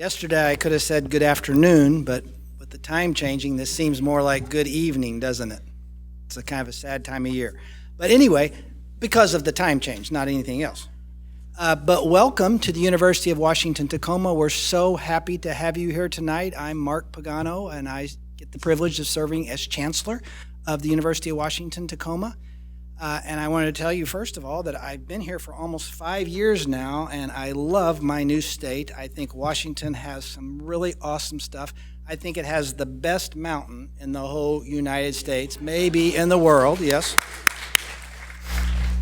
Yesterday I could have said good afternoon, but with the time changing, this seems more like good evening, doesn't it? It's a kind of a sad time of year. But anyway, because of the time change, not anything else. But welcome to the University of Washington, Tacoma. We're so happy to have you here tonight. I'm Mark Pagano, and I get the privilege of serving as Chancellor of the University of Washington, Tacoma. And I wanted to tell you, first of all, that I've been here for almost 5 years now, and I love my new state. I think Washington has some really awesome stuff. I think it has the best mountain in the whole United States, maybe in the world, yes.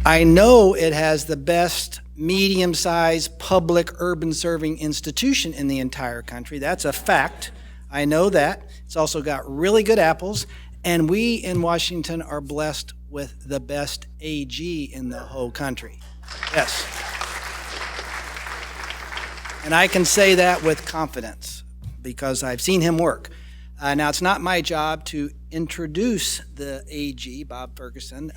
I know it has the best medium-sized public urban serving institution in the entire country. That's a fact. I know that. It's also got really good apples, and we in Washington are blessed with the best AG in the whole country. Yes. And I can say that with confidence because I've seen him work. Now, it's not my job to introduce the AG, Bob Ferguson.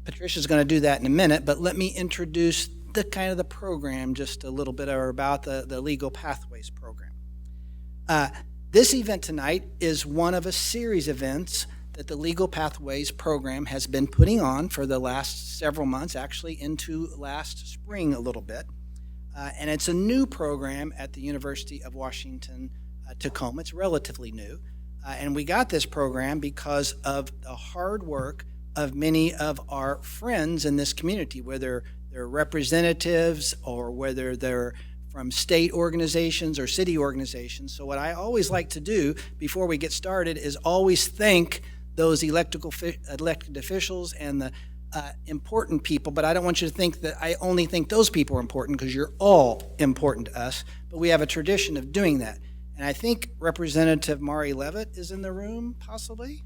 Patricia's going to do that in a minute, but let me introduce the program just a little bit, or about the Legal Pathways program. This event tonight is one of a series of events that the Legal Pathways program has been putting on for the last several months, actually into last spring a little bit. And it's a new program at the University of Washington, Tacoma. It's relatively new. And we got this program because of the hard work of many of our friends in this community, whether they're representatives or whether they're from state organizations or city organizations. So what I always like to do before we get started is always thank those elected officials and the important people, but I don't want you to think that I only think those people are important, because you're all important to us, but we have a tradition of doing that. And I think Representative Mari Levitt is in the room, possibly?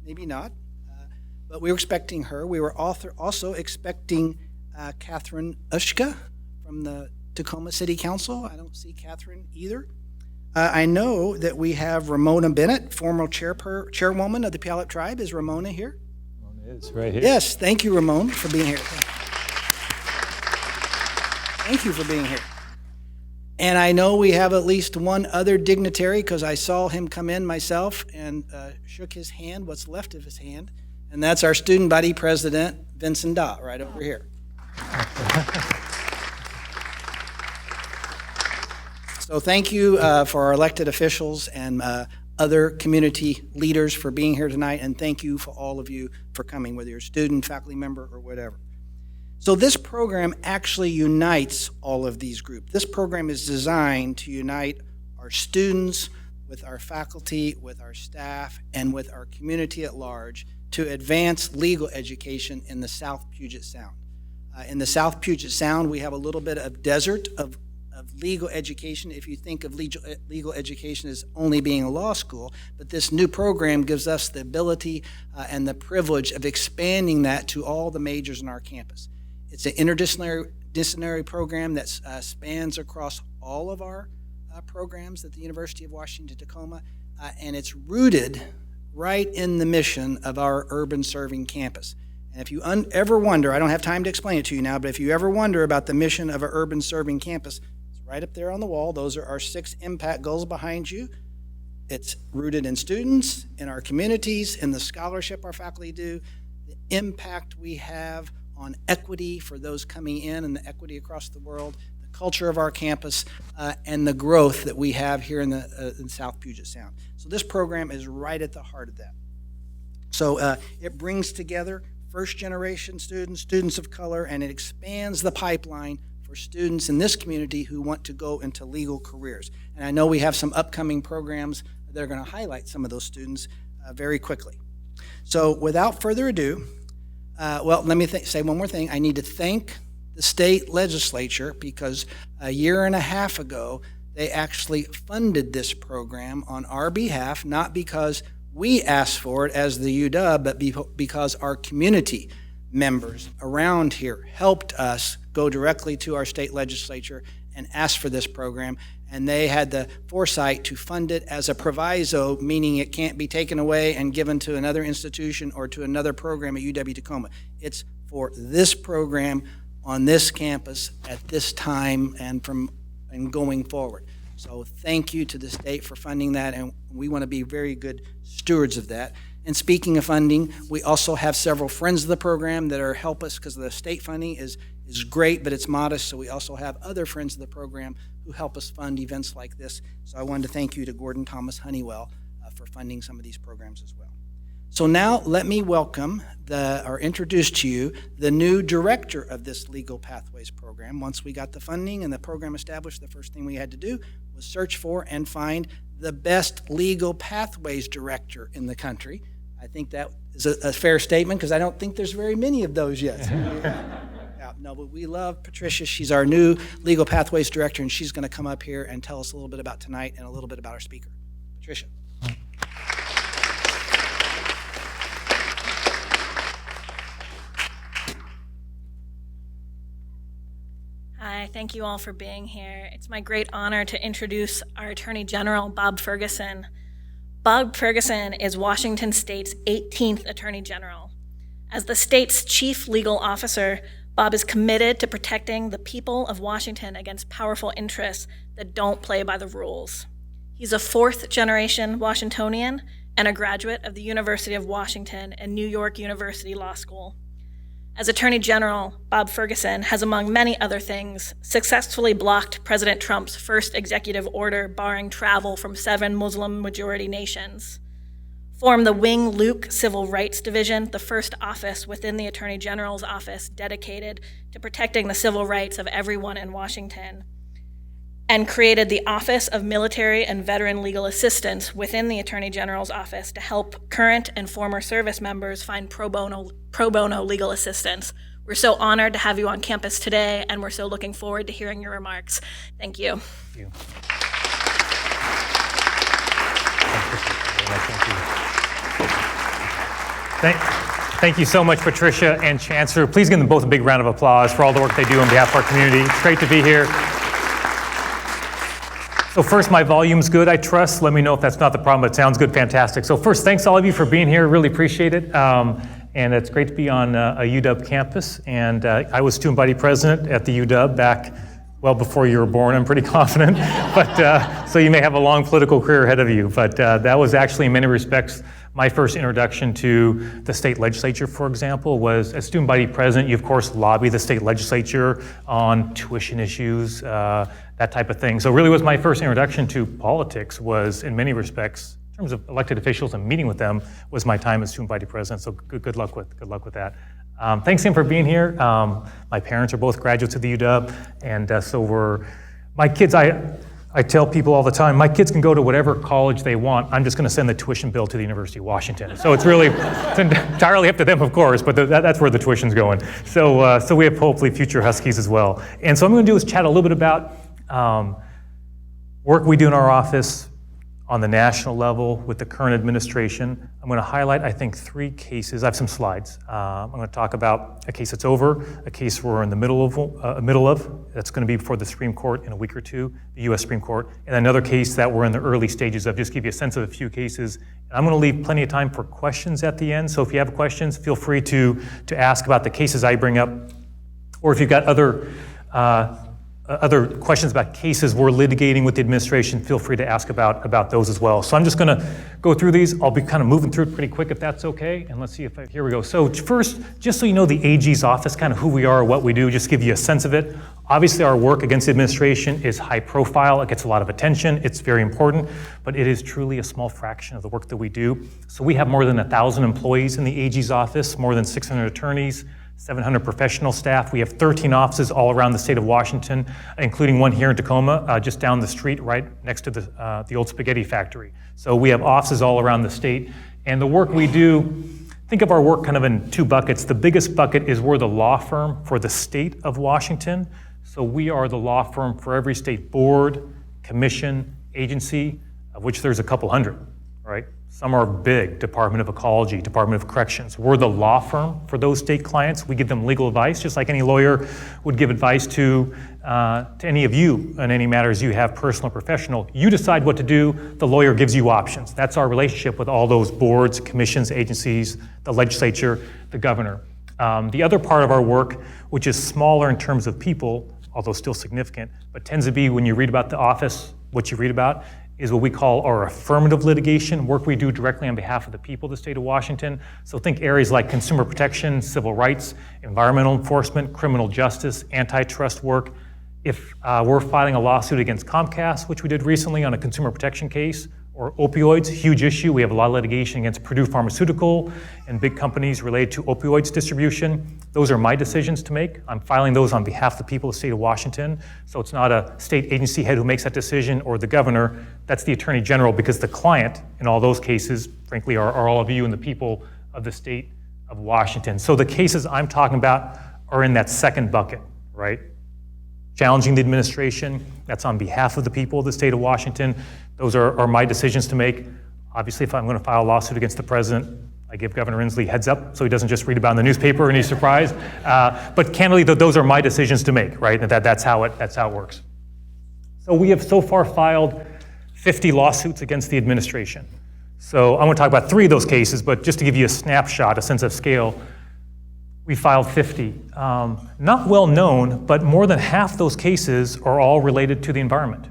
Maybe not, but we were expecting her. We were also expecting Catherine Ushka from the Tacoma City Council. I don't see Catherine either. I know that we have Ramona Bennett, former chairwoman of the Puyallup Tribe. Is Ramona here? Ramona is right here. Yes, thank you, Ramona, for being here. Thank you for being here. And I know we have at least one other dignitary, because I saw him come in myself and shook his hand, what's left of his hand, and that's our student body president, Vincent Daw, right over here. So thank you for our elected officials and other community leaders for being here tonight, and thank you for all of you for coming, whether you're a student, faculty member, or whatever. So this program actually unites all of these groups. This program is designed to unite our students with our faculty, with our staff, and with our community at large to advance legal education in the South Puget Sound. In the South Puget Sound, we have a little bit of desert of legal education, if you think of legal education as only being a law school, but this new program gives us the ability and the privilege of expanding that to all the majors in our campus. It's an interdisciplinary program that spans across all of our programs at the University of Washington, Tacoma, and it's rooted right in the mission of our urban serving campus. And if you ever wonder, I don't have time to explain it to you now, but if you ever wonder about the mission of our urban serving campus, right up there on the wall. Those are our 6 impact goals behind you. It's rooted in students, in our communities, in the scholarship our faculty do, the impact we have on equity for those coming in and the equity across the world, the culture of our campus, and the growth that we have here in the South Puget Sound. So this program is right at the heart of that. So it brings together first-generation students, students of color, and it expands the pipeline for students in this community who want to go into legal careers. And I know we have some upcoming programs that are going to highlight some of those students very quickly. So without further ado, let me say one more thing. I need to thank the state legislature, because a year and a half ago, they actually funded this program on our behalf, not because we asked for it as the UW, but because our community members around here helped us go directly to our state legislature and ask for this program, and they had the foresight to fund it as a proviso, meaning it can't be taken away and given to another institution or to another program at UW-Tacoma. It's for this program on this campus at this time and from and going forward. So thank you to the state for funding that, and we want to be very good stewards of that. And speaking of funding, we also have several friends of the program that are help us, because the state funding is great, but it's modest. So we also have other friends of the program who help us fund events like this. So I wanted to thank you to Gordon Thomas Honeywell for funding some of these programs as well. So now let me welcome or introduce to you the new director of this Legal Pathways program. Once we got the funding and the program established, the first thing we had to do was search for and find the best Legal Pathways director in the country. I think that is a fair statement, because I don't think there's very many of those yet. No, but we love Patricia. She's our new Legal Pathways director, and she's going to come up here and tell us a little bit about tonight and a little bit about our speaker. Patricia. Hi, thank you all for being here. It's my great honor to introduce our Attorney General, Bob Ferguson. Bob Ferguson is Washington State's 18th Attorney General. As the state's chief legal officer, Bob is committed to protecting the people of Washington against powerful interests that don't play by the rules. He's a fourth-generation Washingtonian and a graduate of the University of Washington and New York University Law School. As Attorney General, Bob Ferguson has, among many other things, successfully blocked President Trump's first executive order barring travel from 7 Muslim-majority nations, formed the Wing Luke Civil Rights Division, the first office within the Attorney General's office dedicated to protecting the civil rights of everyone in Washington, and created the Office of Military and Veteran Legal Assistance within the Attorney General's office to help current and former service members find pro bono legal assistance. We're so honored to have you on campus today, and we're so looking forward to hearing your remarks. Thank you. Thank you. Thank you so much, Patricia and Chancellor. Please give them both a big round of applause for all the work they do on behalf of our community. It's great to be here. So first, my volume's good, I trust. Let me know if that's not the problem, but it sounds good, fantastic. So first, thanks all of you for being here, really appreciate it. And it's great to be on a UW campus. And I was student body president at the UW back well before you were born, I'm pretty confident. But so you may have a long political career ahead of you. But that was actually, in many respects, my first introduction to the state legislature, for example, was as student body president, you of course lobby the state legislature on tuition issues, that type of thing. So really was my first introduction to politics was, in many respects, in terms of elected officials and meeting with them, was my time as student body president. So good luck with that. Thanks again for being here. My parents are both graduates of the UW, and so my kids, I tell people all the time, my kids can go to whatever college they want. I'm just going to send the tuition bill to the University of Washington. So it's entirely up to them, of course, but that's where the tuition's going. So we have hopefully future Huskies as well. And so what I'm going to do is chat a little bit about work we do in our office on the national level with the current administration. I'm going to highlight, I think, 3 cases. I have some slides. I'm going to talk about a case that's over, a case we're in the middle of, that's going to be before the Supreme Court in a week or two, the U.S. Supreme Court, and another case that we're in the early stages of. Just give you a sense of a few cases. I'm going to leave plenty of time for questions at the end, so if you have questions, feel free to ask about the cases I bring up, or if you've got other questions about cases we're litigating with the administration, feel free to ask about those as well. So I'm just going to go through these. I'll be kind of moving through it pretty quick if that's okay. And let's see here we go. So first, just so you know the AG's office, kind of who we are, what we do, just give you a sense of it. Obviously our work against the administration is high profile. It gets a lot of attention. It's very important, but it is truly a small fraction of the work that we do. So we have more than 1,000 employees in the AG's office, more than 600 attorneys, 700 professional staff. We have 13 offices all around the state of Washington, including one here in Tacoma, just down the street, right next to the old spaghetti factory. So we have offices all around the state. And the work we do, think of our work kind of in 2 buckets. The biggest bucket is we're the law firm for the state of Washington. So we are the law firm for every state board, commission, agency, of which there's a couple hundred, right? Some are big, Department of Ecology, Department of Corrections. We're the law firm for those state clients. We give them legal advice, just like any lawyer would give advice to any of you on any matters you have, personal or professional. You decide what to do, the lawyer gives you options. That's our relationship with all those boards, commissions, agencies, the legislature, the governor. The other part of our work, which is smaller in terms of people, although still significant, but tends to be, when you read about the office, what you read about is what we call our affirmative litigation, work we do directly on behalf of the people of the state of Washington. So think areas like consumer protection, civil rights, environmental enforcement, criminal justice, antitrust work. If we're filing a lawsuit against Comcast, which we did recently on a consumer protection case, or opioids, huge issue. We have a lot of litigation against Purdue Pharmaceutical and big companies related to opioids distribution. Those are my decisions to make. I'm filing those on behalf of the people of the state of Washington. So it's not a state agency head who makes that decision or the governor. That's the attorney general, because the client in all those cases, frankly, are all of you and the people of the state of Washington. So the cases I'm talking about are in that second bucket, right? Challenging the administration, that's on behalf of the people of the state of Washington. Those are my decisions to make. Obviously, if I'm going to file a lawsuit against the president, I give Governor Inslee heads up so he doesn't just read about it in the newspaper and he's surprised. But candidly, those are my decisions to make, right? And that's how it works. So we have so far filed 50 lawsuits against the administration. So I'm going to talk about 3 of those cases, but just to give you a snapshot, a sense of scale, we filed 50. Not well known, but more than half those cases are all related to the environment.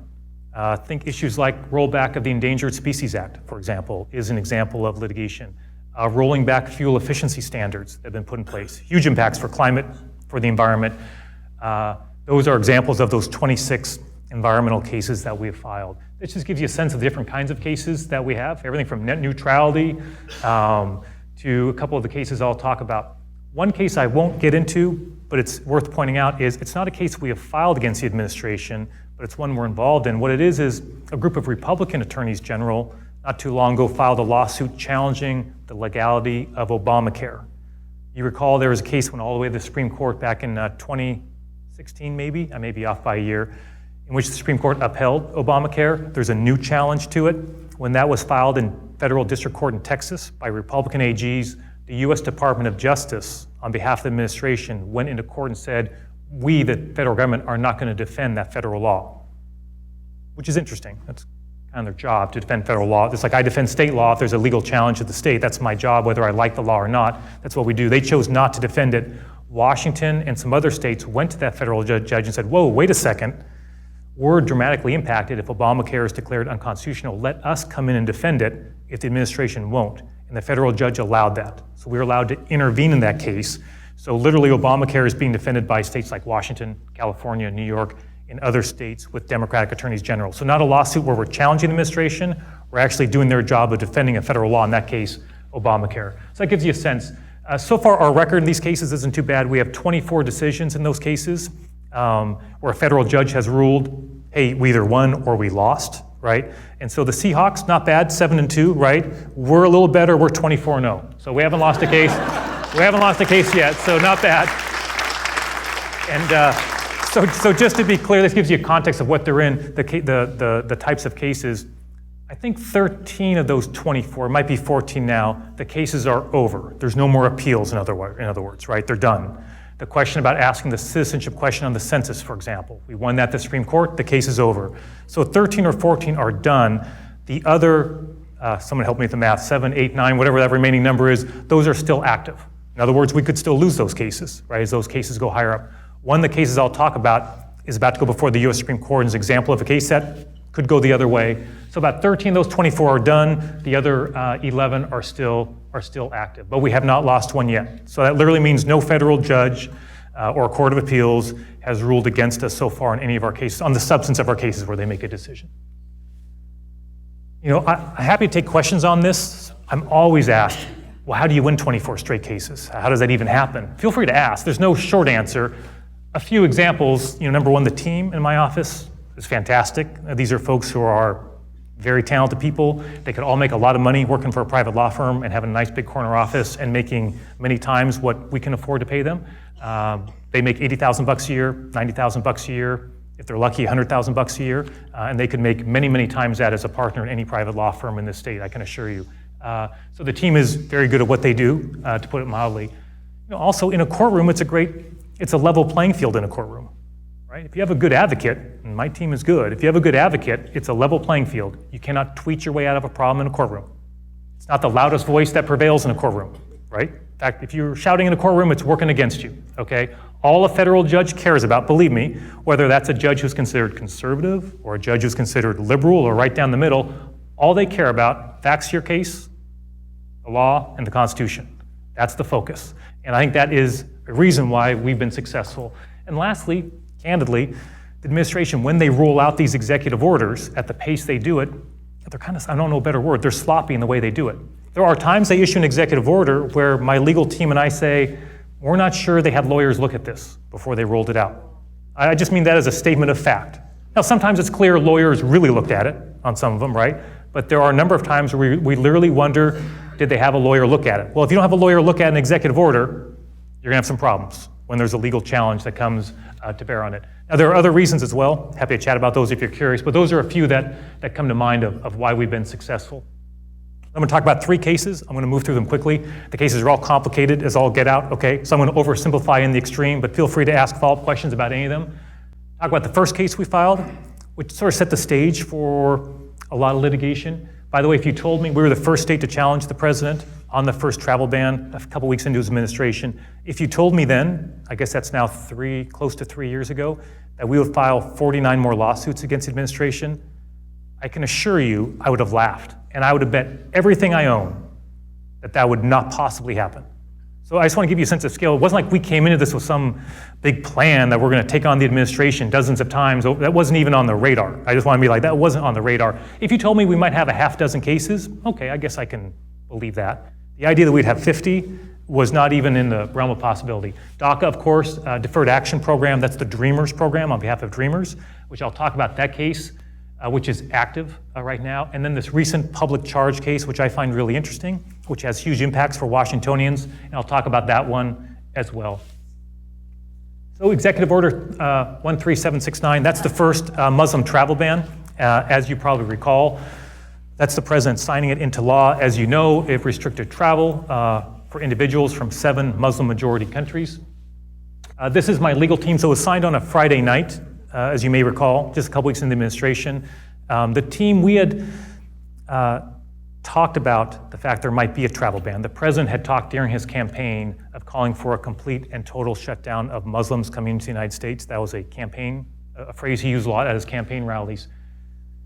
Think issues like rollback of the Endangered Species Act, for example, is an example of litigation. Rolling back fuel efficiency standards that have been put in place. Huge impacts for climate, for the environment. Those are examples of those 26 environmental cases that we have filed. This just gives you a sense of the different kinds of cases that we have, everything from net neutrality to a couple of the cases I'll talk about. One case I won't get into, but it's worth pointing out, is it's not a case we have filed against the administration, but it's one we're involved in. What it is a group of Republican attorneys general not too long ago filed a lawsuit challenging the legality of Obamacare. You recall there was a case went all the way to the Supreme Court back in 2016 maybe, I may be off by a year, in which the Supreme Court upheld Obamacare. There's a new challenge to it. When that was filed in federal district court in Texas by Republican AGs, the U.S. Department of Justice, on behalf of the administration, went into court and said, we, the federal government, are not going to defend that federal law, which is interesting. That's kind of their job, to defend federal law. It's like I defend state law. If there's a legal challenge to the state, that's my job, whether I like the law or not. That's what we do. They chose not to defend it. Washington and some other states went to that federal judge and said, whoa, wait a second. We're dramatically impacted if Obamacare is declared unconstitutional. Let us come in and defend it if the administration won't. And the federal judge allowed that. So we were allowed to intervene in that case. So literally Obamacare is being defended by states like Washington, California, New York, and other states with Democratic attorneys general. So not a lawsuit where we're challenging the administration, we're actually doing their job of defending a federal law, in that case, Obamacare. So that gives you a sense. So far our record in these cases isn't too bad. We have 24 decisions in those cases where a federal judge has ruled, hey, we either won or we lost, right? And so the Seahawks, not bad, 7-2, right? We're a little better, we're 24-0. So we haven't lost a case. We haven't lost a case yet, so not bad. And so just to be clear, this gives you a context of what they're in, the types of cases. I think 13 of those 24, it might be 14 now, the cases are over. There's no more appeals, in other words, right? They're done. The question about asking the citizenship question on the census, for example, we won that at the Supreme Court, the case is over. So 13 or 14 are done. The other, someone help me with the math, 7, 8, 9, whatever that remaining number is, those are still active. In other words, we could still lose those cases, right, as those cases go higher up. One of the cases I'll talk about is about to go before the U.S. Supreme Court and is an example of a case that could go the other way. So about 13 of those 24 are done. The other 11 are still active, but we have not lost one yet. So that literally means no federal judge or court of appeals has ruled against us so far in any of our cases, on the substance of our cases where they make a decision. You know, I'm happy to take questions on this. I'm always asked, well, how do you win 24 straight cases? How does that even happen? Feel free to ask. There's no short answer. A few examples, you know, number one, the team in my office is fantastic. These are folks who are very talented people. They could all make a lot of money working for a private law firm and having a nice big corner office and making many times what we can afford to pay them. They make $80,000 a year, $90,000 a year, if they're lucky, $100,000 a year, and they could make many, many times that as a partner in any private law firm in this state, I can assure you. So the team is very good at what they do, to put it mildly. You know, also in a courtroom, it's a level playing field in a courtroom, right? If you have a good advocate, and my team is good, if you have a good advocate, it's a level playing field. You cannot tweet your way out of a problem in a courtroom. It's not the loudest voice that prevails in a courtroom, right? In fact, if you're shouting in a courtroom, it's working against you, okay? All a federal judge cares about, believe me, whether that's a judge who's considered conservative or a judge who's considered liberal or right down the middle, all they care about, facts to your case, the law, and the Constitution. That's the focus. And I think that is a reason why we've been successful. And lastly, candidly, the administration, when they roll out these executive orders at the pace they do it, they're kind of, I don't know a better word, they're sloppy in the way they do it. There are times they issue an executive order where my legal team and I say, we're not sure they had lawyers look at this before they rolled it out. I just mean that as a statement of fact. Now, sometimes it's clear lawyers really looked at it on some of them, right? But there are a number of times where we literally wonder, did they have a lawyer look at it? Well, if you don't have a lawyer look at an executive order, you're gonna have some problems when there's a legal challenge that comes to bear on it. Now, there are other reasons as well. Happy to chat about those if you're curious, but those are a few that come to mind of why we've been successful. I'm going to talk about 3 cases. I'm going to move through them quickly. The cases are all complicated as all get out, okay? So I'm going to oversimplify in the extreme, but feel free to ask follow-up questions about any of them. Talk about the first case we filed, which sort of set the stage for a lot of litigation. By the way, if you told me we were the first state to challenge the president on the first travel ban a couple weeks into his administration, if you told me then, I guess that's now close to 3 years ago, that we would file 49 more lawsuits against the administration, I can assure you I would have laughed. And I would have bet everything I own that would not possibly happen. So I just want to give you a sense of scale. It wasn't like we came into this with some big plan that we're going to take on the administration dozens of times. That wasn't even on the radar. I just want to be like, that wasn't on the radar. If you told me we might have a half dozen cases, okay, I guess I can believe that. The idea that we'd have 50 was not even in the realm of possibility. DACA, of course, Deferred Action Program, that's the Dreamers program on behalf of Dreamers, which I'll talk about that case, which is active right now. And then this recent public charge case, which I find really interesting, which has huge impacts for Washingtonians, and I'll talk about that one as well. So Executive Order 13769, that's the first Muslim travel ban. As you probably recall, that's the president signing it into law. As you know, it restricted travel for individuals from 7 Muslim-majority countries. This is my legal team, so it was signed on a Friday night, as you may recall, just a couple weeks in the administration. The team, we had talked about the fact there might be a travel ban. The president had talked during his campaign of calling for a complete and total shutdown of Muslims coming into the United States. That was a campaign, a phrase he used a lot at his campaign rallies.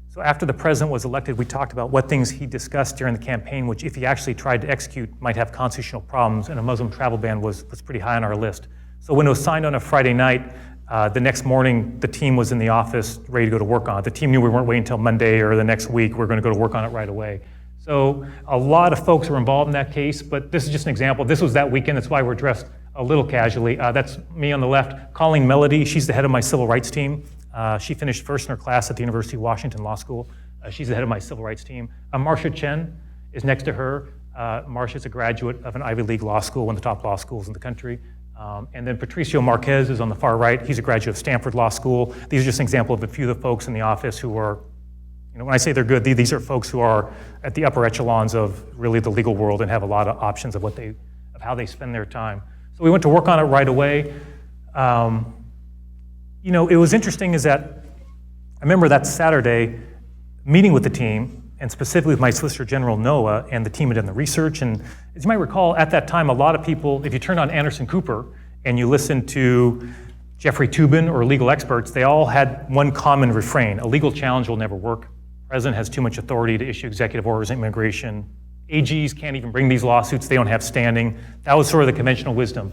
So after the president was elected, we talked about what things he discussed during the campaign, which if he actually tried to execute might have constitutional problems, and a Muslim travel ban was pretty high on our list. So when it was signed on a Friday night, the next morning, the team was in the office ready to go to work on it. The team knew we weren't waiting until Monday or the next week. We were going to go to work on it right away. So a lot of folks were involved in that case, but this is just an example. This was that weekend. That's why we're dressed a little casually. That's me on the left. Colleen Melody, she's the head of my civil rights team. She finished first in her class at the University of Washington Law School. She's the head of my civil rights team. Marcia Chen is next to her. Marcia's a graduate of an Ivy League law school, one of the top law schools in the country. And then Patricio Marquez is on the far right. He's a graduate of Stanford Law School. These are just an example of a few of the folks in the office who are, when I say they're good, these are folks who are at the upper echelons of really the legal world and have a lot of options of how they spend their time. So we went to work on it right away. It was interesting is that I remember that Saturday meeting with the team, and specifically with my Solicitor General, Noah, and the team had done the research. And as you might recall, at that time, a lot of people, if you turned on Anderson Cooper and you listened to Jeffrey Toobin or legal experts, they all had one common refrain: a legal challenge will never work. The president has too much authority to issue executive orders on immigration. AGs can't even bring these lawsuits. They don't have standing. That was sort of the conventional wisdom.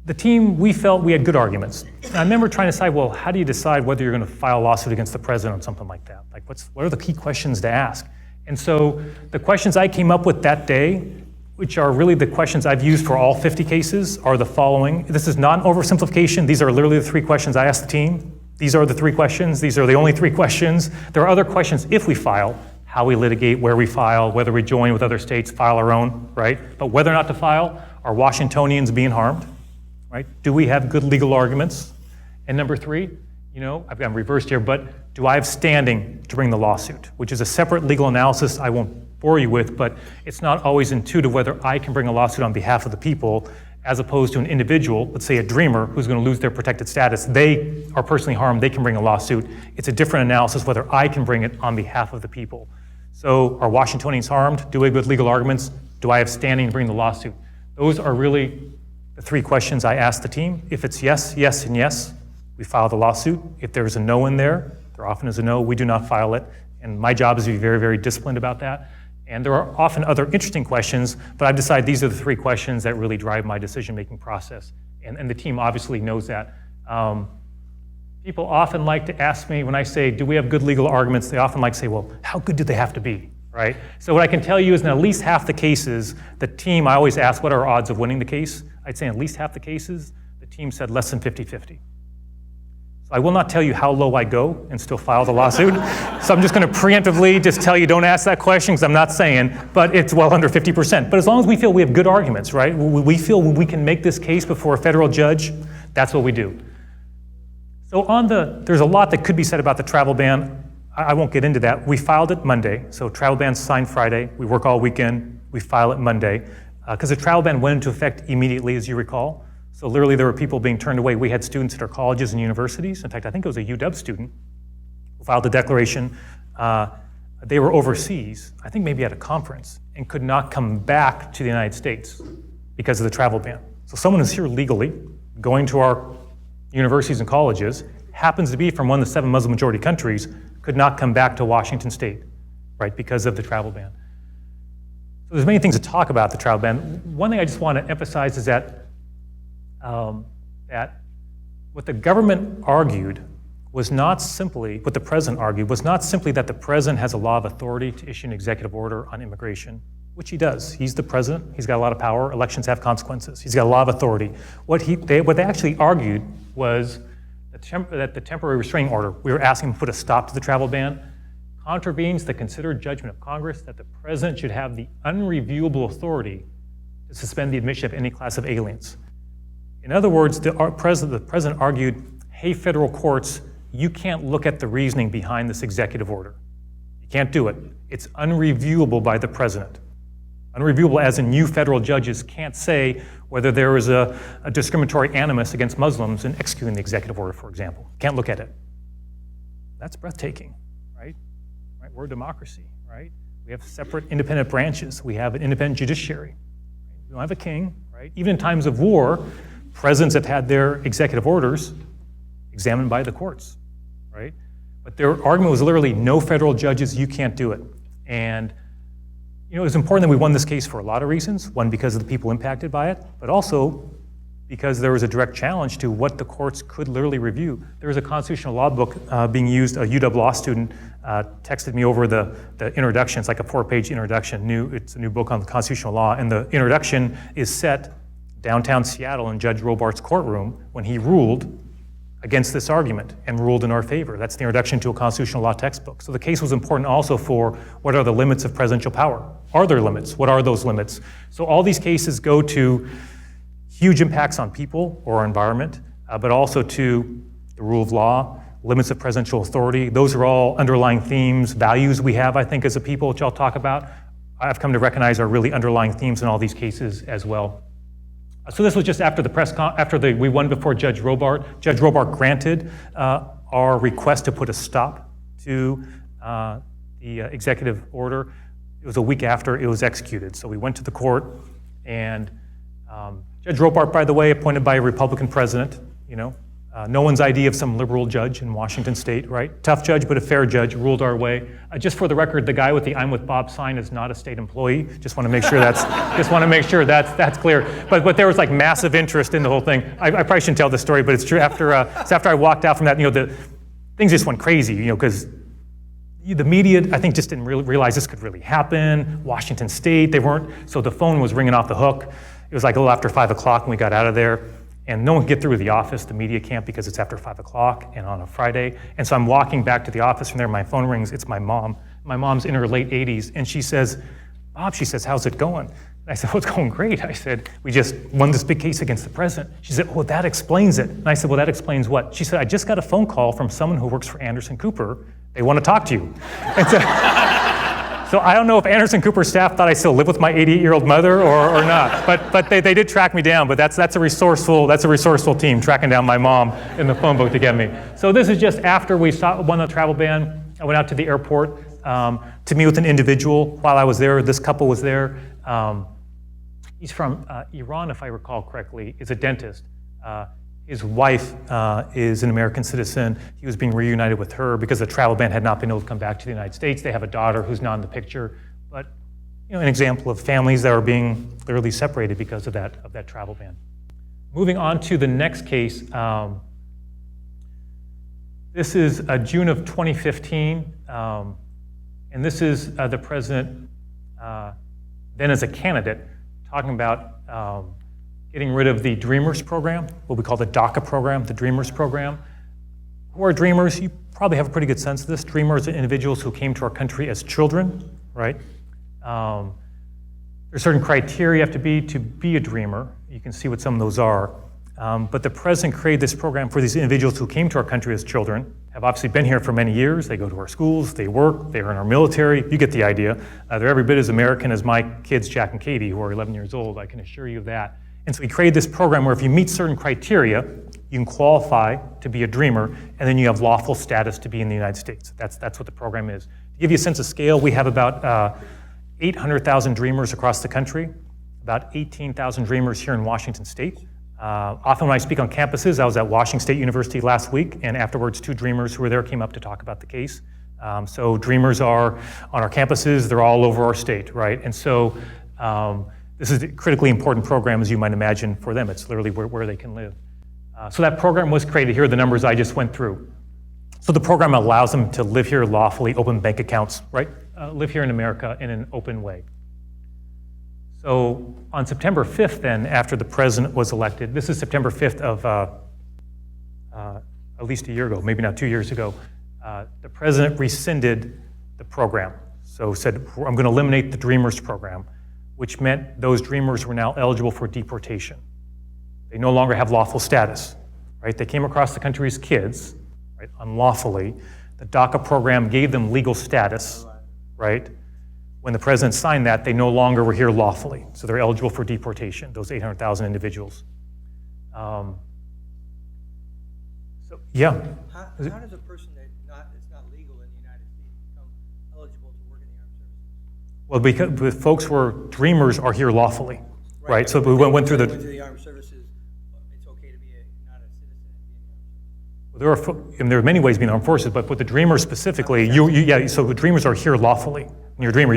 The team, we felt we had good arguments. And I remember trying to decide, well, how do you decide whether you're going to file a lawsuit against the president on something like that? Like, what are the key questions to ask? And so the questions I came up with that day, which are really the questions I've used for all 50 cases, are the following. This is not an oversimplification. These are literally the 3 questions I asked the team. These are the 3 questions. These are the only 3 questions. There are other questions if we file: how we litigate, where we file, whether we join with other states, file our own, right? But whether or not to file, are Washingtonians being harmed? Right? Do we have good legal arguments? And number 3, I've got them reversed here, but do I have standing to bring the lawsuit? Which is a separate legal analysis I won't bore you with, but it's not always intuitive whether I can bring a lawsuit on behalf of the people as opposed to an individual, let's say a dreamer, who's going to lose their protected status. They are personally harmed, they can bring a lawsuit. It's a different analysis whether I can bring it on behalf of the people. So are Washingtonians harmed? Do we have good legal arguments? Do I have standing to bring the lawsuit? Those are really the three questions I ask the team. If it's yes, yes, and yes, we file the lawsuit. If there's a no in there often is a no, we do not file it. And my job is to be very, very disciplined about that. And there are often other interesting questions, but I've decided these are the three questions that really drive my decision-making process. And the team obviously knows that. People often like to ask me, when I say, do we have good legal arguments, they often like to say, well, how good do they have to be, right? So what I can tell you is in at least half the cases, the team, I always ask, what are our odds of winning the case? I'd say in at least half the cases, the team said less than 50-50. I will not tell you how low I go and still file the lawsuit. So I'm just going to preemptively just tell you don't ask that question because I'm not saying, but it's well under 50%. But as long as we feel we have good arguments, right? We feel we can make this case before a federal judge, that's what we do. So there's a lot that could be said about the travel ban. I won't get into that. We filed it Monday. So travel ban signed Friday. We work all weekend. We file it Monday. Because the travel ban went into effect immediately, as you recall. So literally there were people being turned away. We had students at our colleges and universities. In fact, I think it was a UW student who filed a declaration. They were overseas, I think maybe at a conference, and could not come back to the United States because of the travel ban. So someone who's here legally, going to our universities and colleges, happens to be from one of the 7 Muslim majority countries, could not come back to Washington State, right, because of the travel ban. So there's many things to talk about the travel ban. One thing I just want to emphasize is that what the government argued was not simply, what the president argued, was not simply that the president has a law of authority to issue an executive order on immigration, which he does. He's the president, he's got a lot of power, elections have consequences, he's got a lot of authority. What they actually argued was that the temporary restraining order, we were asking to put a stop to the travel ban, contravenes the considered judgment of Congress that the president should have the unreviewable authority to suspend the admission of any class of aliens. In other words, the president argued, hey, federal courts, you can't look at the reasoning behind this executive order. You can't do it. It's unreviewable by the president. Unreviewable as in you federal judges can't say whether there is a discriminatory animus against Muslims in executing the executive order, for example. Can't look at it. That's breathtaking, right? We're a democracy, right? We have separate independent branches. We have an independent judiciary. We don't have a king, right? Even in times of war, presidents have had their executive orders examined by the courts, right? But their argument was literally, no federal judges, you can't do it. And it was important that we won this case for a lot of reasons. One, because of the people impacted by it, but also because there was a direct challenge to what the courts could literally review. There was a constitutional law book being used. A UW law student texted me over the introduction. It's like a 4-page introduction. It's a new book on the constitutional law, and the introduction is set downtown Seattle in Judge Robart's courtroom when he ruled against this argument and ruled in our favor. That's the introduction to a constitutional law textbook. So the case was important also for what are the limits of presidential power? Are there limits? What are those limits? So all these cases go to huge impacts on people or our environment, but also to the rule of law, limits of presidential authority. Those are all underlying themes, values we have, I think, as a people, which I'll talk about. I've come to recognize are really underlying themes in all these cases as well. So this was just after we won before Judge Robart. Judge Robart granted our request to put a stop to the executive order. It was a week after it was executed. So we went to the court, and Judge Robart, by the way, appointed by a Republican president, no one's idea of some liberal judge in Washington State, right? Tough judge, but a fair judge, ruled our way. Just for the record, the guy with the "I'm with Bob" sign is not a state employee. Just want to make sure that's clear. But there was like massive interest in the whole thing. I probably shouldn't tell this story, but it's true. After I walked out from that, the things just went crazy, because the media, I think, just didn't realize this could really happen. Washington State, so the phone was ringing off the hook. It was like a little after 5 o'clock when we got out of there. And no one can get through the office, the media can't, because it's after 5 o'clock and on a Friday. And so I'm walking back to the office from there, my phone rings, it's my mom. My mom's in her late 80s, and she says, "Bob," she says, "how's it going?" And I said, "Well, it's going great." I said, "We just won this big case against the president." She said, "Well, that explains it." And I said, "Well, that explains what?" She said, "I just got a phone call from someone who works for Anderson Cooper. They want to talk to you." And so I don't know if Anderson Cooper staff thought I still live with my 88-year-old mother or not, but they did track me down. But that's a resourceful team tracking down my mom in the phone book to get me. So this is just after we won the travel ban. I went out to the airport to meet with an individual while I was there. This couple was there. He's from Iran, if I recall correctly, is a dentist. His wife is an American citizen. He was being reunited with her because the travel ban had not been able to come back to the United States. They have a daughter who's not in the picture, but an example of families that are being literally separated because of that travel ban. Moving on to the next case. This is June of 2015, and this is the president then as a candidate talking about getting rid of the Dreamers program, what we call the DACA program, the Dreamers program. Who are Dreamers? You probably have a pretty good sense of this. Dreamers are individuals who came to our country as children, right? There's certain criteria you have to be a Dreamer. You can see what some of those are. But the president created this program for these individuals who came to our country as children, have obviously been here for many years. They go to our schools, they work, they are in our military. You get the idea. They're every bit as American as my kids, Jack and Katie, who are 11 years old. I can assure you of that. And so he created this program where if you meet certain criteria, you can qualify to be a Dreamer, and then you have lawful status to be in the United States. That's what the program is. To give you a sense of scale, we have about 800,000 Dreamers across the country, about 18,000 Dreamers here in Washington State. Often when I speak on campuses, I was at Washington State University last week, and afterwards 2 Dreamers who were there came up to talk about the case. So Dreamers are on our campuses, they're all over our state, right? And so this is a critically important program, as you might imagine, for them. It's literally where they can live. So that program was created. Here are the numbers I just went through. So the program allows them to live here lawfully, open bank accounts, right? Live here in America in an open way. So on September 5th then, after the president was elected, this is September 5th of at least a year ago, maybe not 2 years ago, the president rescinded the program. So said, I'm going to eliminate the Dreamers program, which meant those Dreamers were now eligible for deportation. They no longer have lawful status, right? They came across the country as kids, right, unlawfully. The DACA program gave them legal status, right? When the president signed that, they no longer were here lawfully, so they're eligible for deportation, those 800,000 individuals. Yeah. How does a person that's not legal in the United States become eligible to work in the armed services? Well, because folks who are Dreamers are here lawfully, right? So we went through the armed services. It's okay to be not a citizen and be in the armed services. Well, there are many ways being in the armed forces, but with the Dreamers specifically, so the Dreamers are here lawfully. When you're a Dreamer,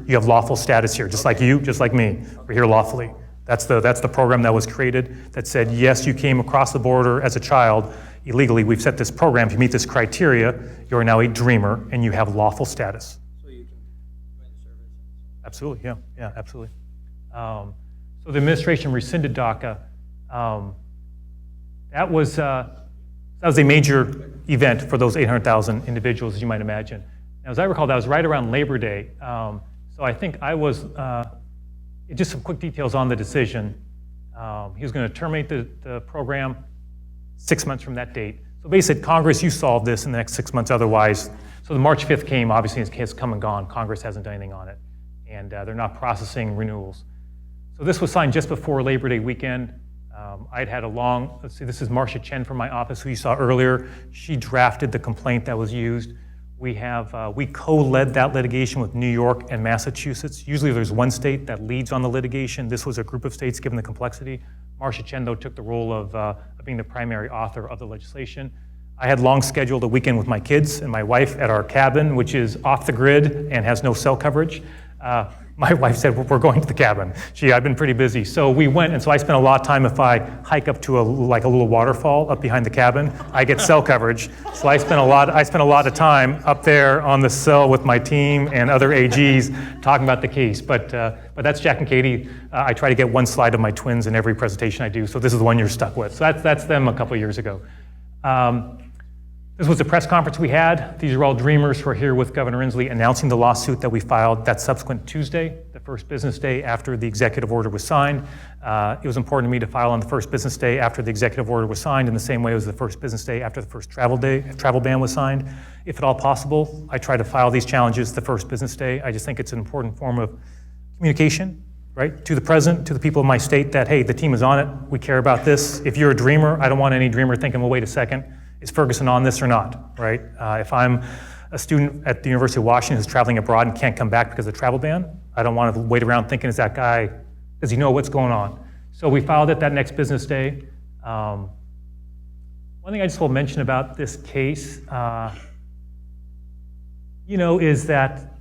you have lawful status here, just like you, just like me. We're here lawfully. That's the program that was created that said, yes, you came across the border as a child illegally. We've set this program. If you meet this criteria, you are now a Dreamer and you have lawful status. So you can join the service. Absolutely, yeah, absolutely. So the administration rescinded DACA. That was a major event for those 800,000 individuals, as you might imagine. Now, as I recall, that was right around Labor Day. So I think I was, just some quick details on the decision. He was going to terminate the program 6 months from that date. So basically, Congress, you solve this in the next 6 months otherwise. So the March 5th came, obviously it's come and gone. Congress hasn't done anything on it. And they're not processing renewals. So this was signed just before Labor Day weekend. I'd had a long, let's see, this is Marcia Chen from my office, who you saw earlier. She drafted the complaint that was used. We co-led that litigation with New York and Massachusetts. Usually there's one state that leads on the litigation. This was a group of states given the complexity. Marcia Chen, though, took the role of being the primary author of the legislation. I had long scheduled a weekend with my kids and my wife at our cabin, which is off the grid and has no cell coverage. My wife said, we're going to the cabin. I've been pretty busy. So we went, and so I spent a lot of time, if I hike up to a little waterfall up behind the cabin, I get cell coverage. So I spent a lot of time up there on the cell with my team and other AGs talking about the case. But that's Jack and Katie. I try to get one slide of my twins in every presentation I do, so this is the one you're stuck with. So that's them a couple years ago. This was a press conference we had. These are all Dreamers who are here with Governor Inslee announcing the lawsuit that we filed that subsequent Tuesday, the first business day after the executive order was signed. It was important to me to file on the first business day after the executive order was signed, in the same way it was the first business day after the first travel ban was signed. If at all possible, I try to file these challenges the first business day. I just think it's an important form of communication, right, to the president, to the people of my state, that, hey, the team is on it, we care about this. If you're a Dreamer, I don't want any Dreamer thinking, well, wait a second, is Ferguson on this or not, right? If I'm a student at the University of Washington who's traveling abroad and can't come back because of the travel ban, I don't want to wait around thinking, is that guy Does he know what's going on? So we filed it that next business day. One thing I just will mention about this case, is that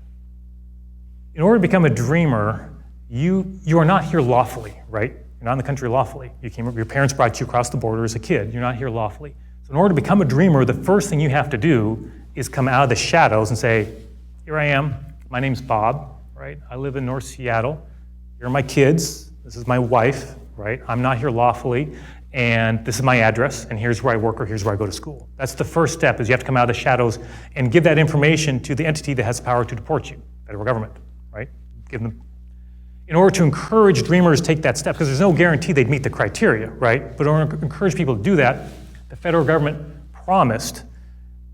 in order to become a dreamer, you are not here lawfully, right? You're not in the country lawfully. Your parents brought you across the border as a kid. You're not here lawfully. So in order to become a dreamer, the first thing you have to do is come out of the shadows and say, here I am. My name's Bob, right? I live in North Seattle. Here are my kids. This is my wife, right? I'm not here lawfully. And this is my address, and here's where I work or here's where I go to school. That's the first step, is you have to come out of the shadows and give that information to the entity that has the power to deport you, federal government, right? Give them. In order to encourage dreamers to take that step, because there's no guarantee they'd meet the criteria, right? But in order to encourage people to do that, the federal government promised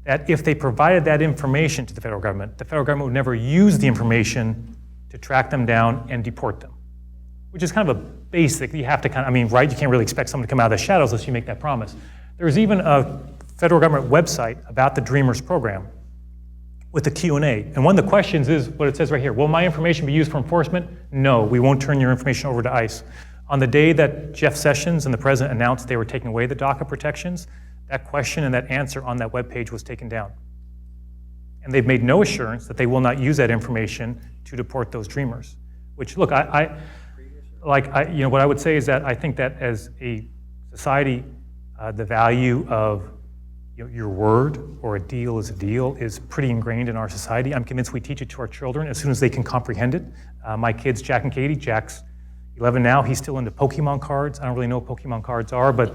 that if they provided that information to the federal government would never use the information to track them down and deport them, which is kind of a basic, you have to right? You can't really expect someone to come out of the shadows unless you make that promise. There's even a federal government website about the Dreamers program with a Q&A. And one of the questions is what it says right here. Will my information be used for enforcement? No, we won't turn your information over to ICE. On the day that Jeff Sessions and the president announced they were taking away the DACA protections, that question and that answer on that webpage was taken down. And they've made no assurance that they will not use that information to deport those dreamers. Which, look, what I would say is that I think that as a society, the value of your word or a deal is a deal is pretty ingrained in our society. I'm convinced we teach it to our children as soon as they can comprehend it. My kids, Jack and Katie, Jack's 11 now, he's still into Pokemon cards. I don't really know what Pokemon cards are, but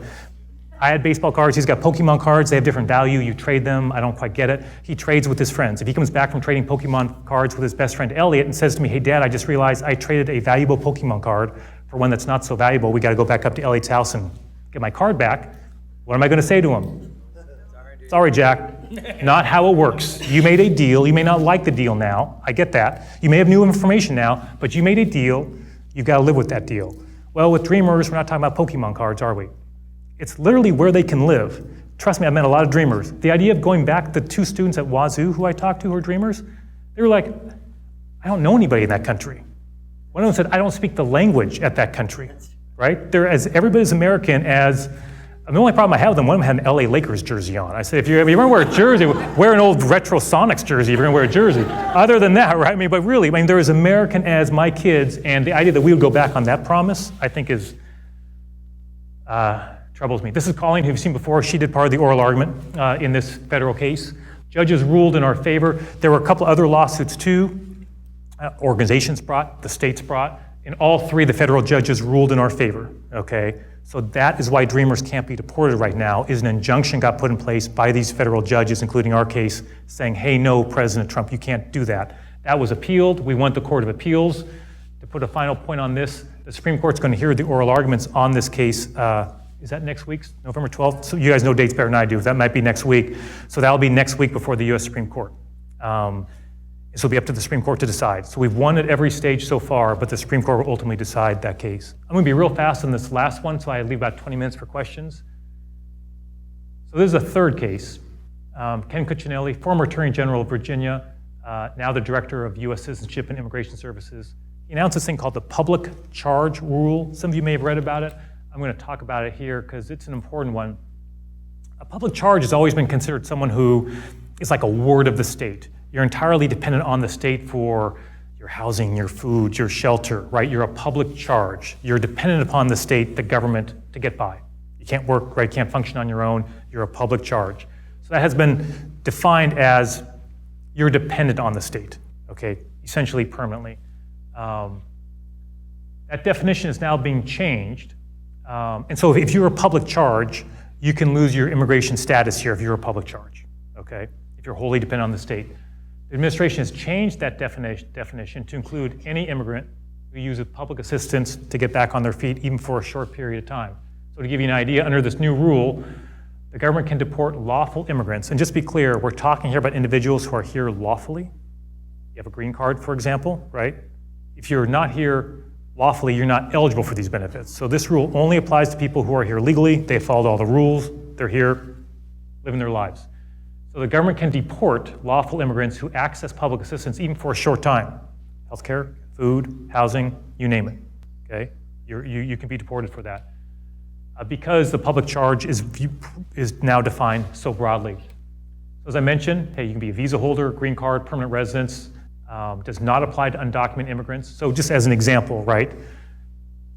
I had baseball cards, he's got Pokemon cards, they have different value, you trade them, I don't quite get it. He trades with his friends. If he comes back from trading Pokemon cards with his best friend Elliot and says to me, hey Dad, I just realized I traded a valuable Pokemon card for one that's not so valuable, we gotta go back up to Elliot's house and get my card back, what am I gonna say to him? Sorry, Jack, not how it works. You made a deal, you may not like the deal now, I get that. You may have new information now, but you made a deal, you've gotta live with that deal. Well, with Dreamers, we're not talking about Pokemon cards, are we? It's literally where they can live. Trust me, I've met a lot of dreamers. The idea of going back, the 2 students at Wazoo who I talked to who are dreamers, they were like, I don't know anybody in that country. One of them said, I don't speak the language at that country, right? They're everybody as American as, the only problem I have with them, one of them had an LA Lakers jersey on. I said, if you're gonna wear a jersey, wear an old retro Sonics jersey if you're gonna wear a jersey. Other than that, right? But really, they're as American as my kids, and the idea that we would go back on that promise, I think is, troubles me. This is Colleen, who you've seen before. She did part of the oral argument in this federal case. Judges ruled in our favor. There were a couple other lawsuits too. Organizations brought, the states brought. In all 3, the federal judges ruled in our favor, okay? So that is why dreamers can't be deported right now, is an injunction got put in place by these federal judges, including our case, saying, hey, no, President Trump, you can't do that. That was appealed. We went to the Court of Appeals. To put a final point on this, the Supreme Court's going to hear the oral arguments on this case. Is that next week, November 12th? So you guys know dates better than I do. That might be next week. So that'll be next week before the U.S. Supreme Court. This will be up to the Supreme Court to decide. So we've won at every stage so far, but the Supreme Court will ultimately decide that case. I'm going to be real fast on this last one, so I leave about 20 minutes for questions. So this is a third case. Ken Cuccinelli, former Attorney General of Virginia, now the Director of U.S. Citizenship and Immigration Services. He announced this thing called the Public Charge Rule. Some of you may have read about it. I'm going to talk about it here because it's an important one. A public charge has always been considered someone who is like a ward of the state. You're entirely dependent on the state for your housing, your food, your shelter, right? You're a public charge. You're dependent upon the state, the government, to get by. You can't work, right? You can't function on your own. You're a public charge. So that has been defined as you're dependent on the state, okay? Essentially permanently. That definition is now being changed. And so if you're a public charge, you can lose your immigration status here if you're a public charge, okay? If you're wholly dependent on the state. The administration has changed that definition to include any immigrant who uses public assistance to get back on their feet, even for a short period of time. So to give you an idea, under this new rule, the government can deport lawful immigrants. And just be clear, we're talking here about individuals who are here lawfully. You have a green card, for example, right? If you're not here lawfully, you're not eligible for these benefits. So this rule only applies to people who are here legally. They followed all the rules. They're here living their lives. So the government can deport lawful immigrants who access public assistance even for a short time. Healthcare, food, housing, you name it, okay? You can be deported for that. Because the public charge is now defined so broadly. As I mentioned, hey, you can be a visa holder, green card, permanent residence, does not apply to undocumented immigrants. So just as an example, right?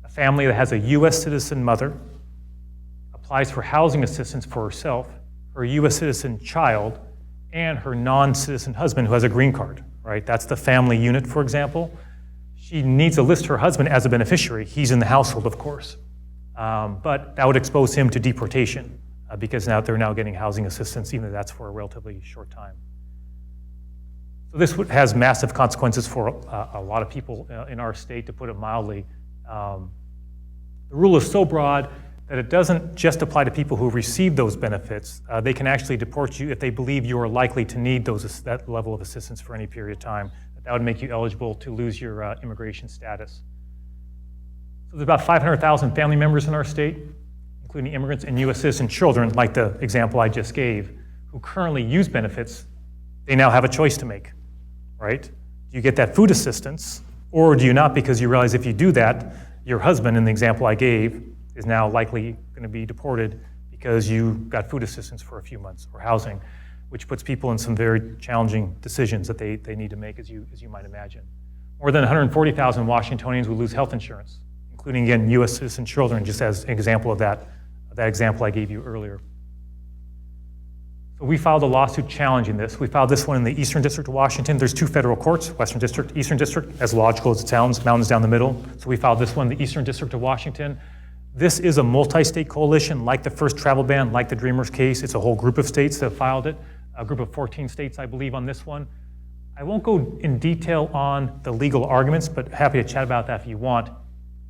A family that has a US citizen mother applies for housing assistance for herself, her US citizen child, and her non-citizen husband who has a green card, right? That's the family unit, for example. She needs to list her husband as a beneficiary. He's in the household, of course. But that would expose him to deportation because now they're now getting housing assistance, even though that's for a relatively short time. So this has massive consequences for a lot of people in our state, to put it mildly. The rule is so broad that it doesn't just apply to people who receive those benefits. They can actually deport you if they believe you are likely to need that level of assistance for any period of time. That would make you eligible to lose your immigration status. So there's about 500,000 family members in our state, including immigrants and US citizen children, like the example I just gave, who currently use benefits. They now have a choice to make, right? Do you get that food assistance, or do you not, because you realize if you do that, your husband, in the example I gave, is now likely going to be deported because you got food assistance for a few months, or housing, which puts people in some very challenging decisions that they need to make, as you might imagine. More than 140,000 Washingtonians will lose health insurance, including, again, US citizen children, just as an example of that example I gave you earlier. So we filed a lawsuit challenging this. We filed this one in the Eastern District of Washington. There's two federal courts, Western District, Eastern District, as logical as it sounds, mountains down the middle. So we filed this one in the Eastern District of Washington. This is a multi-state coalition, like the first travel ban, like the Dreamers case. It's a whole group of states that filed it, a group of 14 states, I believe, on this one. I won't go in detail on the legal arguments, but happy to chat about that if you want.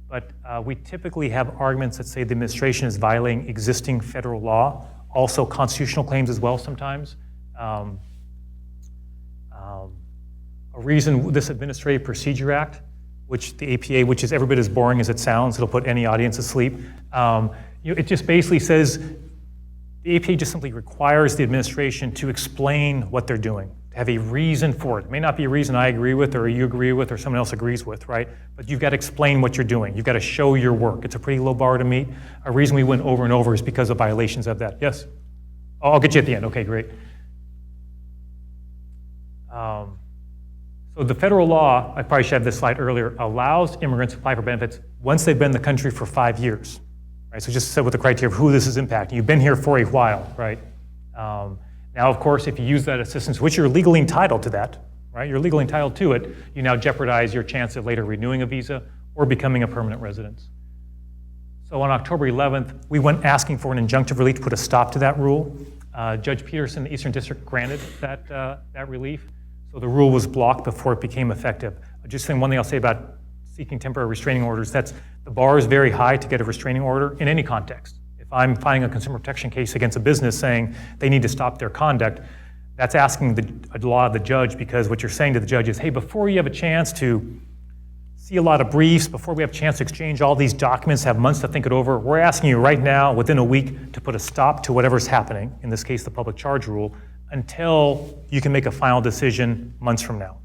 But we typically have arguments that say the administration is violating existing federal law, also constitutional claims as well sometimes. A reason, this Administrative Procedure Act, which the APA, which is every bit as boring as it sounds, it'll put any audience to sleep. It just basically says, the APA just simply requires the administration to explain what they're doing, to have a reason for it. It may not be a reason I agree with, or you agree with, or someone else agrees with, right? But you've got to explain what you're doing. You've got to show your work. It's a pretty low bar to meet. A reason we went over and over is because of violations of that. Yes? Oh, I'll get you at the end. Okay, great. So the federal law, I probably should have this slide earlier, allows immigrants to apply for benefits once they've been in the country for 5 years. Right? So just said with the criteria of who this is impacting. You've been here for a while, right? Now, of course, if you use that assistance, which you're legally entitled to that, right? You're legally entitled to it, you now jeopardize your chance of later renewing a visa or becoming a permanent resident. So on October 11th, we went asking for an injunctive relief to put a stop to that rule. Judge Peterson, the Eastern District, granted that relief. So the rule was blocked before it became effective. Just saying one thing I'll say about seeking temporary restraining orders, that's the bar is very high to get a restraining order in any context. If I'm filing a consumer protection case against a business saying they need to stop their conduct, that's asking a law of the judge, because what you're saying to the judge is, hey, before you have a chance to see a lot of briefs, before we have a chance to exchange all these documents, have months to think it over, we're asking you right now, within a week, to put a stop to whatever's happening, in this case, the public charge rule, until you can make a final decision months from now,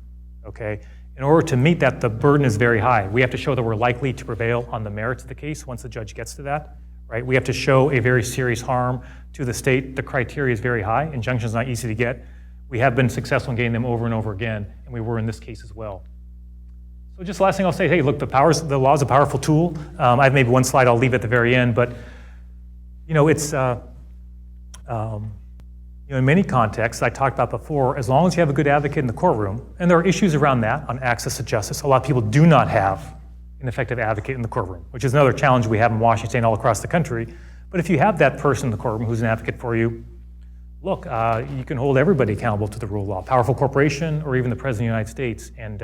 okay? In order to meet that, the burden is very high. We have to show that we're likely to prevail on the merits of the case once the judge gets to that, right? We have to show a very serious harm to the state. The criteria is very high. Injunction's not easy to get. We have been successful in getting them over and over again, and we were in this case as well. So just last thing I'll say, hey, look, the law is a powerful tool. I have maybe one slide I'll leave at the very end, but it's, in many contexts, I talked about before, as long as you have a good advocate in the courtroom, and there are issues around that on access to justice, a lot of people do not have an effective advocate in the courtroom, which is another challenge we have in Washington and all across the country. But if you have that person in the courtroom who's an advocate for you, look, you can hold everybody accountable to the rule of law, powerful corporation or even the President of the United States. And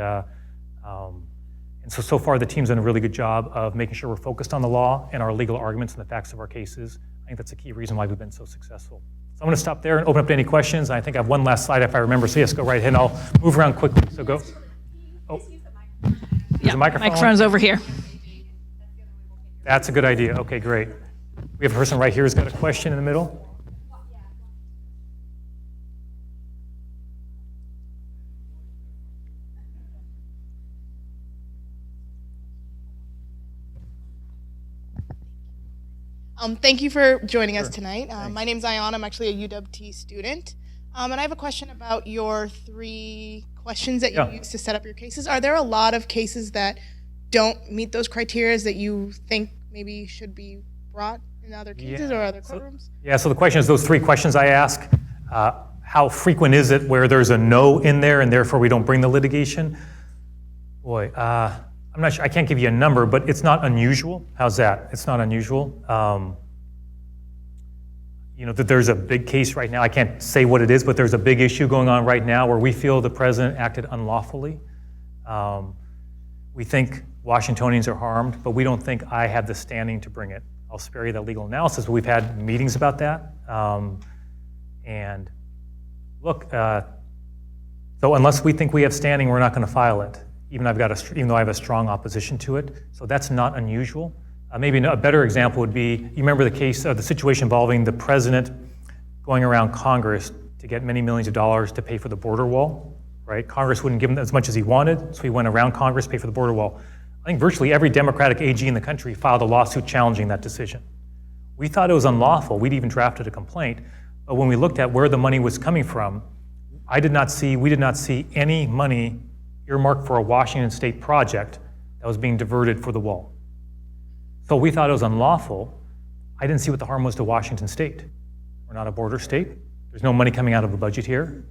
so far the team's done a really good job of making sure we're focused on the law and our legal arguments and the facts of our cases. I think that's a key reason why we've been so successful. So I'm going to stop there and open up to any questions. I think I have one last slide if I remember. So yes, go right ahead, and I'll move around quickly. So go. Oh, there's a microphone. Microphone's over here. That's a good idea. Okay, great. We have a person right here who's got a question in the middle. Thank you for joining us tonight. My name's Ayan. I'm actually a UWT student. And I have a question about your 3 questions that you used to set up your cases. Are there a lot of cases that don't meet those criteria that you think maybe should be brought in other cases or other courtrooms? So the question is those 3 questions I ask. How frequent is it where there's a no in there and therefore we don't bring the litigation? Boy, I'm not sure. I can't give you a number, but it's not unusual. How's that? It's not unusual. That there's a big case right now. I can't say what it is, but there's a big issue going on right now where we feel the president acted unlawfully. We think Washingtonians are harmed, but we don't think I have the standing to bring it. I'll spare you that legal analysis, but we've had meetings about that. And look, so unless we think we have standing, we're not going to file it, even though I have a strong opposition to it. So that's not unusual. Maybe a better example would be, you remember the case of the situation involving the president going around Congress to get many millions of dollars to pay for the border wall, right? Congress wouldn't give him as much as he wanted, so he went around Congress to pay for the border wall. I think virtually every Democratic AG in the country filed a lawsuit challenging that decision. We thought it was unlawful. We'd even drafted a complaint. But when we looked at where the money was coming from, we did not see any money earmarked for a Washington state project that was being diverted for the wall. So we thought it was unlawful. I didn't see what the harm was to Washington state. We're not a border state. There's no money coming out of the budget here.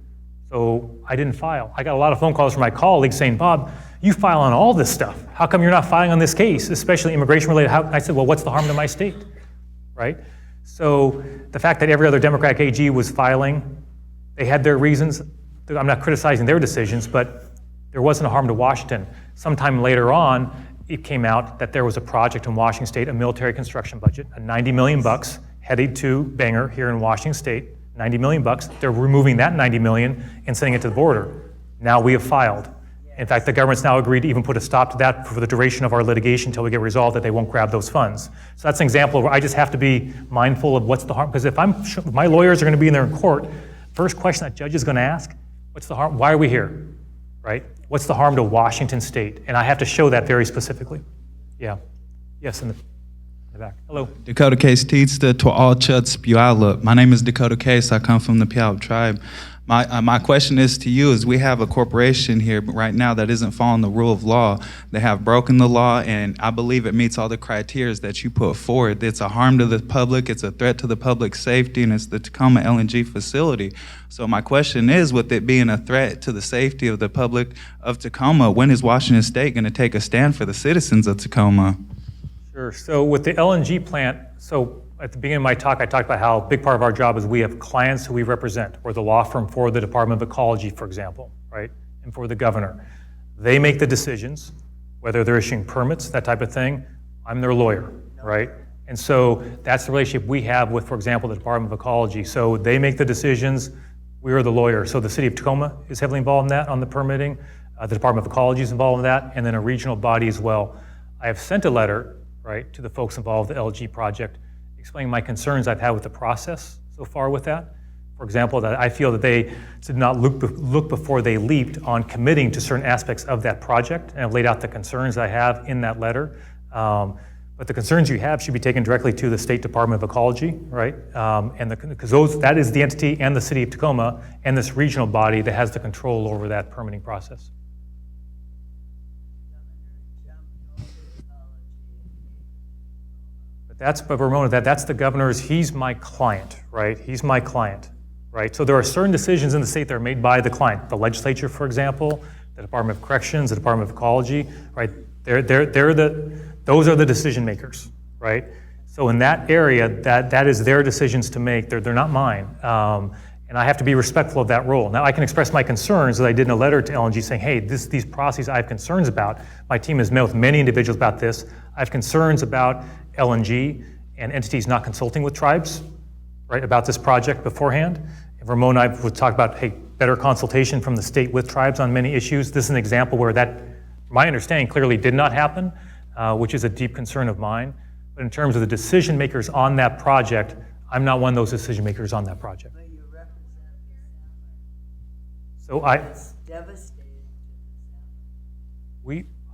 So I didn't file. I got a lot of phone calls from my colleagues saying, Bob, you file on all this stuff. How come you're not filing on this case, especially immigration related? I said, well, what's the harm to my state, right? So the fact that every other Democratic AG was filing, they had their reasons. I'm not criticizing their decisions, but there wasn't a harm to Washington. Sometime later on, it came out that there was a project in Washington state, a military construction budget, a $90 million headed to Bangor here in Washington state, $90 million. They're removing that $90 million and sending it to the border. Now we have filed. In fact, the government's now agreed to even put a stop to that for the duration of our litigation until we get resolved that they won't grab those funds. So that's an example where I just have to be mindful of what's the harm, because if my lawyers are going to be in there in court, first question that judge is going to ask, what's the harm? Why are we here, right? What's the harm to Washington state? And I have to show that very specifically. Yeah. Yes, in the back. Hello. Dakota Case Teedsta to all Chuds Puyallup. My name is Dakota Case. I come from the Puyallup tribe. My question is to you is we have a corporation here right now that isn't following the rule of law. They have broken the law, and I believe it meets all the criteria that you put forward. It's a harm to the public, it's a threat to the public safety, and it's the Tacoma LNG facility. So my question is, with it being a threat to the safety of the public of Tacoma, when is Washington State going to take a stand for the citizens of Tacoma? Sure. So with the LNG plant, so at the beginning of my talk, I talked about how a big part of our job is we have clients who we represent. We're the law firm for the Department of Ecology, for example, right? And for the governor. They make the decisions, whether they're issuing permits, that type of thing. I'm their lawyer, right? And so that's the relationship we have with, for example, the Department of Ecology. So they make the decisions, we are the lawyer. So the city of Tacoma is heavily involved in that, on the permitting. The Department of Ecology is involved in that, and then a regional body as well. I have sent a letter, right, to the folks involved with the LG project, explaining my concerns I've had with the process so far with that. For example, that I feel that they did not look before they leaped on committing to certain aspects of that project, and I've laid out the concerns I have in that letter. But the concerns you have should be taken directly to the State Department of Ecology, right? Because that is the entity and the city of Tacoma and this regional body that has the control over that permitting process. But Ramona, that's the governor's, he's my client, right? He's my client, right? So there are certain decisions in the state that are made by the client. The legislature, for example, the Department of Corrections, the Department of Ecology, right? Those are the decision makers, right? So in that area, that is their decisions to make. They're not mine. And I have to be respectful of that role. Now I can express my concerns, as I did in a letter to LNG saying, hey, these processes I have concerns about. My team has met with many individuals about this. I have concerns about LNG and entities not consulting with tribes, right, about this project beforehand. And Ramon and I would talk about, hey, better consultation from the state with tribes on many issues. This is an example where that, my understanding, clearly did not happen, which is a deep concern of mine. But in terms of the decision makers on that project, I'm not one of those decision makers on that project. But you represent the So salmon. It's devastating to the salmon.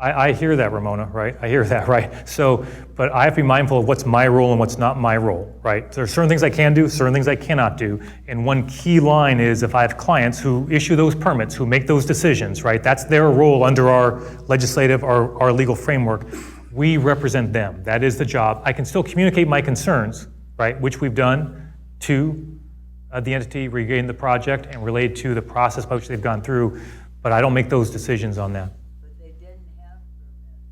I hear that, Ramona, right? I hear that, right? So, but I have to be mindful of what's my role and what's not my role, right? There are certain things I can do, certain things I cannot do. And one key line is if I have clients who issue those permits, who make those decisions, right? That's their role under our legislative, our legal framework. We represent them. That is the job. I can still communicate my concerns, right? Which we've done to the entity regarding the project and related to the process by which they've gone through, but I don't make those decisions on that.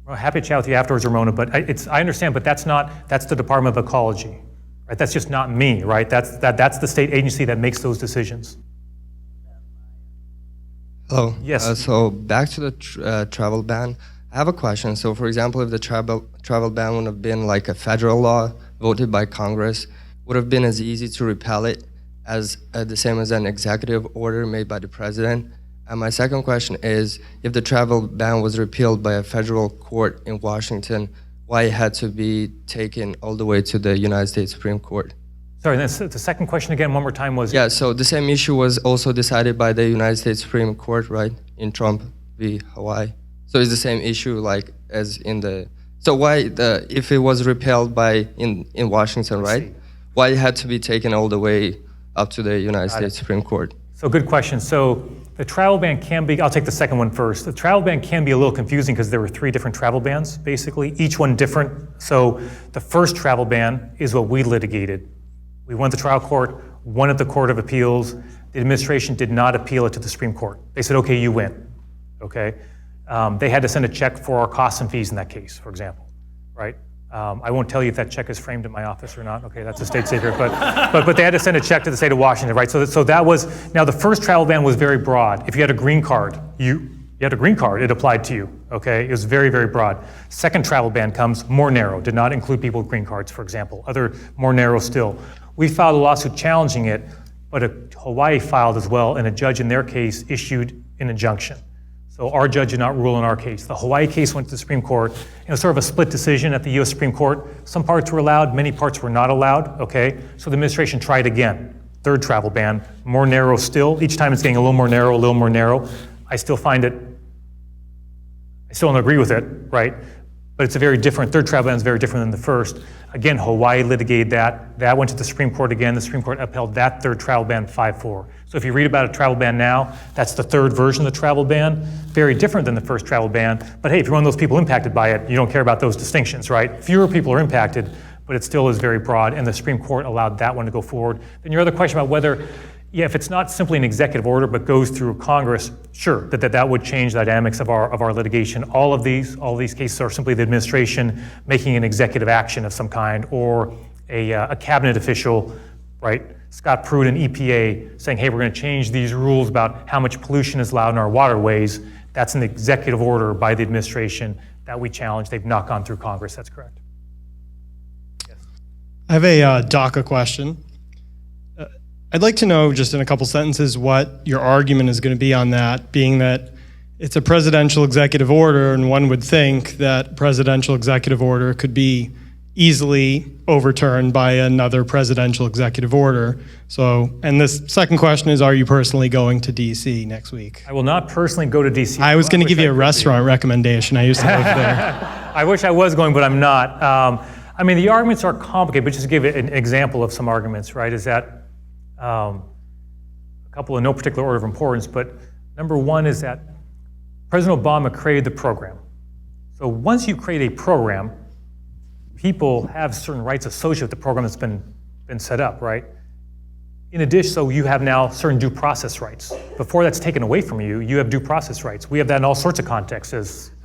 Well, happy to chat with you afterwards, Ramona, but I understand, but that's the Department of Ecology, right? That's just not me, right? That's the state agency that makes those decisions. Hello. Yes. So back to the travel ban. I have a question. So for example, if the travel ban would have been like a federal law voted by Congress, would have been as easy to repeal it as the same as an executive order made by the president? And my second question is, if the travel ban was repealed by a federal court in Washington, why it had to be taken all the way to the United States Supreme Court? Sorry, the second question again, one more time was? Yeah, so the same issue was also decided by the United States Supreme Court, right, in Trump v. Hawaii. So it's the same issue like as in the, so why if it was repealed in Washington, right, why it had to be taken all the way up to the United States Supreme Court? So good question. So the travel ban can be, I'll take the second one first. The travel ban can be a little confusing because there were 3 different travel bans, basically, each one different. So the first travel ban is what we litigated. We went to trial court, won at the Court of Appeals. The administration did not appeal it to the Supreme Court. They said, okay, you win, okay? They had to send a check for our costs and fees in that case, for example, right? I won't tell you if that check is framed in my office or not. Okay, that's a state secret, but they had to send a check to the state of Washington, right? So that was, now the first travel ban was very broad. If you had a green card, you had a green card, it applied to you, okay? It was very, very broad. Second travel ban comes more narrow, did not include people with green cards, for example, other more narrow still. We filed a lawsuit challenging it, but Hawaii filed as well, and a judge in their case issued an injunction. So our judge did not rule in our case. The Hawaii case went to the Supreme Court. It was sort of a split decision at the US Supreme Court. Some parts were allowed, many parts were not allowed, okay? So the administration tried again. Third travel ban, more narrow still. Each time it's getting a little more narrow, a little more narrow. I still find it, I still don't agree with it, right? But it's a very different, third travel ban is very different than the first. Again, Hawaii litigated that. That went to the Supreme Court again. The Supreme Court upheld that third travel ban 5-4. So if you read about a travel ban now, that's the third version of the travel ban. Very different than the first travel ban. But hey, if you're one of those people impacted by it, you don't care about those distinctions, right? Fewer people are impacted, but it still is very broad, and the Supreme Court allowed that one to go forward. Then your other question about whether, yeah, if it's not simply an executive order but goes through Congress, sure, that would change the dynamics of our litigation. All of these cases are simply the administration making an executive action of some kind, or a cabinet official, right? Scott Pruitt and EPA saying, hey, we're going to change these rules about how much pollution is allowed in our waterways. That's an executive order by the administration that we challenge. They've not gone through Congress. That's correct. Yes. I have a DACA question. I'd like to know, just in a couple sentences, what your argument is going to be on that, being that it's a presidential executive order, and one would think that presidential executive order could be easily overturned by another presidential executive order. So, and this second question is, are you personally going to DC next week? I will not personally go to DC. I was going to give you a restaurant recommendation. I used to live there. I wish I was going, but I'm not. I mean, the arguments are complicated, but just to give an example of some arguments, right, is that a couple in no particular order of importance, but number one is that President Obama created the program. So once you create a program, people have certain rights associated with the program that's been set up, right? In addition, so you have now certain due process rights. Before that's taken away from you, you have due process rights. We have that in all sorts of contexts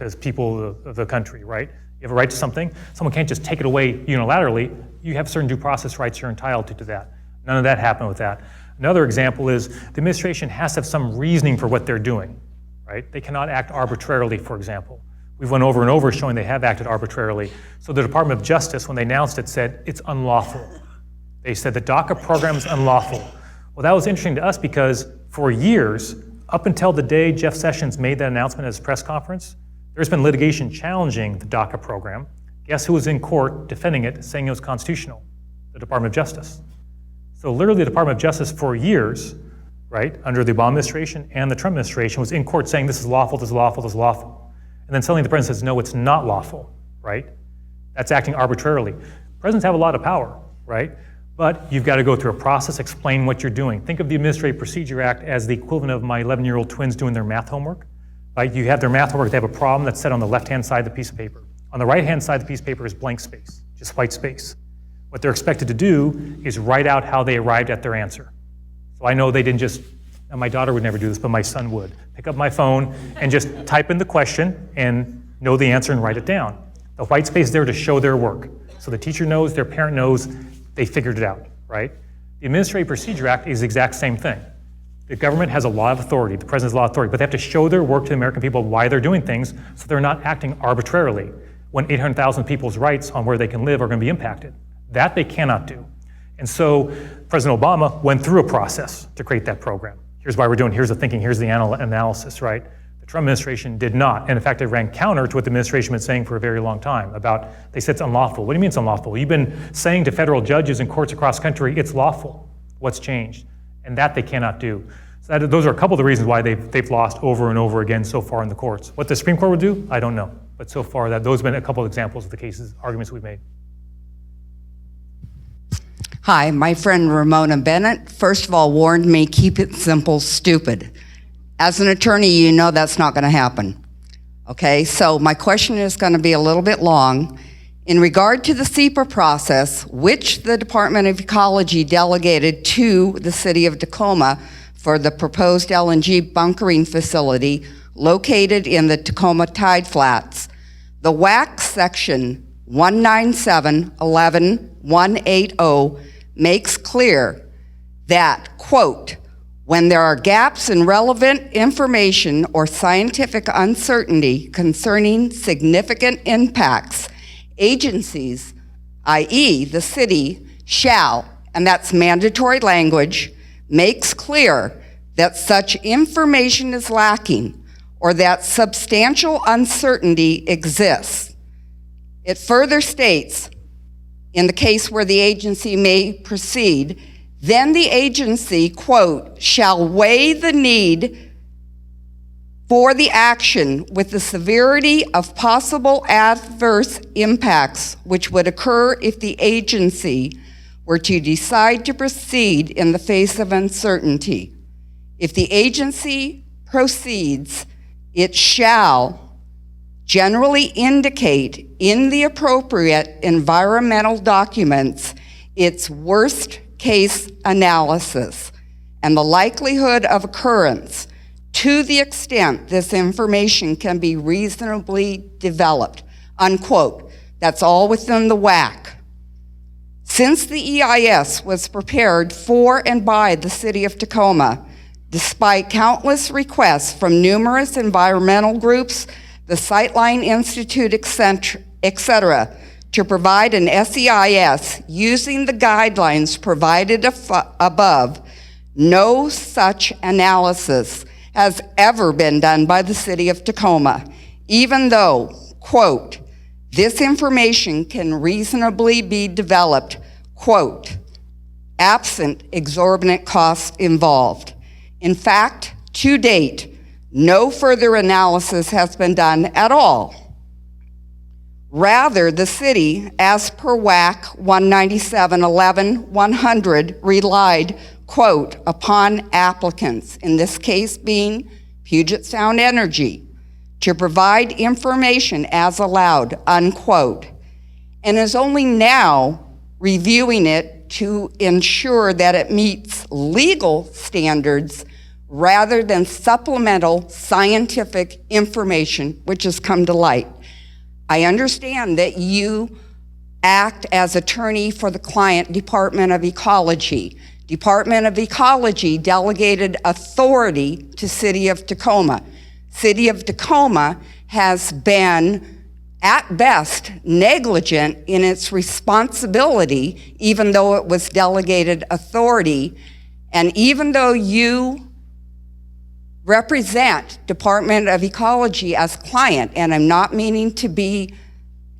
as people of the country, right? You have a right to something. Someone can't just take it away unilaterally. You have certain due process rights you're entitled to that. None of that happened with that. Another example is the administration has to have some reasoning for what they're doing, right? They cannot act arbitrarily, for example. We've went over and over showing they have acted arbitrarily. So the Department of Justice, when they announced it, said it's unlawful. They said the DACA program is unlawful. Well, that was interesting to us because for years, up until the day Jeff Sessions made that announcement at his press conference, there's been litigation challenging the DACA program. Guess who was in court defending it, saying it was constitutional? The Department of Justice. So literally the Department of Justice for years, right, under the Obama administration and the Trump administration was in court saying this is lawful, this is lawful, this is lawful. And then suddenly the president says, no, it's not lawful, right? That's acting arbitrarily. Presidents have a lot of power, right? But you've got to go through a process, explain what you're doing. Think of the Administrative Procedure Act as the equivalent of my 11-year-old twins doing their math homework. Right? You have their math homework, they have a problem that's set on the left-hand side of the piece of paper. On the right-hand side of the piece of paper is blank space, just white space. What they're expected to do is write out how they arrived at their answer. So I know they didn't just, and my daughter would never do this, but my son would. Pick up my phone and just type in the question and know the answer and write it down. The white space is there to show their work. So the teacher knows, their parent knows, they figured it out, right? The Administrative Procedure Act is the exact same thing. The government has a lot of authority, the president has a lot of authority, but they have to show their work to the American people why they're doing things so they're not acting arbitrarily when 800,000 people's rights on where they can live are going to be impacted. That they cannot do. And so President Obama went through a process to create that program. Here's why we're doing, here's the thinking, here's the analysis, right? The Trump administration did not. And in fact, it ran counter to what the administration had been saying for a very long time about, they said it's unlawful. What do you mean it's unlawful? You've been saying to federal judges and courts across the country, it's lawful. What's changed? And that they cannot do. So those are a couple of the reasons why they've lost over and over again so far in the courts. What the Supreme Court will do, I don't know. But so far, those have been a couple of examples of the cases, arguments we've made. Hi, my friend Ramona Bennett, first of all, warned me, keep it simple, stupid. As an attorney, you know that's not going to happen. Okay, so my question is going to be a little bit long. In regard to the SEPA process, which the Department of Ecology delegated to the city of Tacoma for the proposed LNG bunkering facility located in the Tacoma Tide Flats, the WAC section 197.11.180 makes clear that, quote, when there are gaps in relevant information or scientific uncertainty concerning significant impacts, agencies, i.e. the city, shall, and that's mandatory language, makes clear that such information is lacking or that substantial uncertainty exists. It further states, in the case where the agency may proceed, then the agency, quote, shall weigh the need for the action with the severity of possible adverse impacts which would occur if the agency were to decide to proceed in the face of uncertainty. If the agency proceeds, it shall generally indicate in the appropriate environmental documents its worst case analysis and the likelihood of occurrence to the extent this information can be reasonably developed, unquote. That's all within the WAC. Since the EIS was prepared for and by the city of Tacoma, despite countless requests from numerous environmental groups, the Sightline Institute, etc., to provide an SEIS using the guidelines provided above, no such analysis has ever been done by the city of Tacoma, even though, quote, this information can reasonably be developed, quote, absent exorbitant costs involved. In fact, to date, no further analysis has been done at all. Rather, the city, as per WAC 197.11.100, relied, quote, upon applicants, in this case being Puget Sound Energy, to provide information as allowed, unquote, and is only now reviewing it to ensure that it meets legal standards rather than supplemental scientific information which has come to light. I understand that you act as attorney for the client, Department of Ecology. Department of Ecology delegated authority to City of Tacoma. City of Tacoma has been, at best, negligent in its responsibility, even though it was delegated authority, and even though you represent Department of Ecology as client, and I'm not meaning to be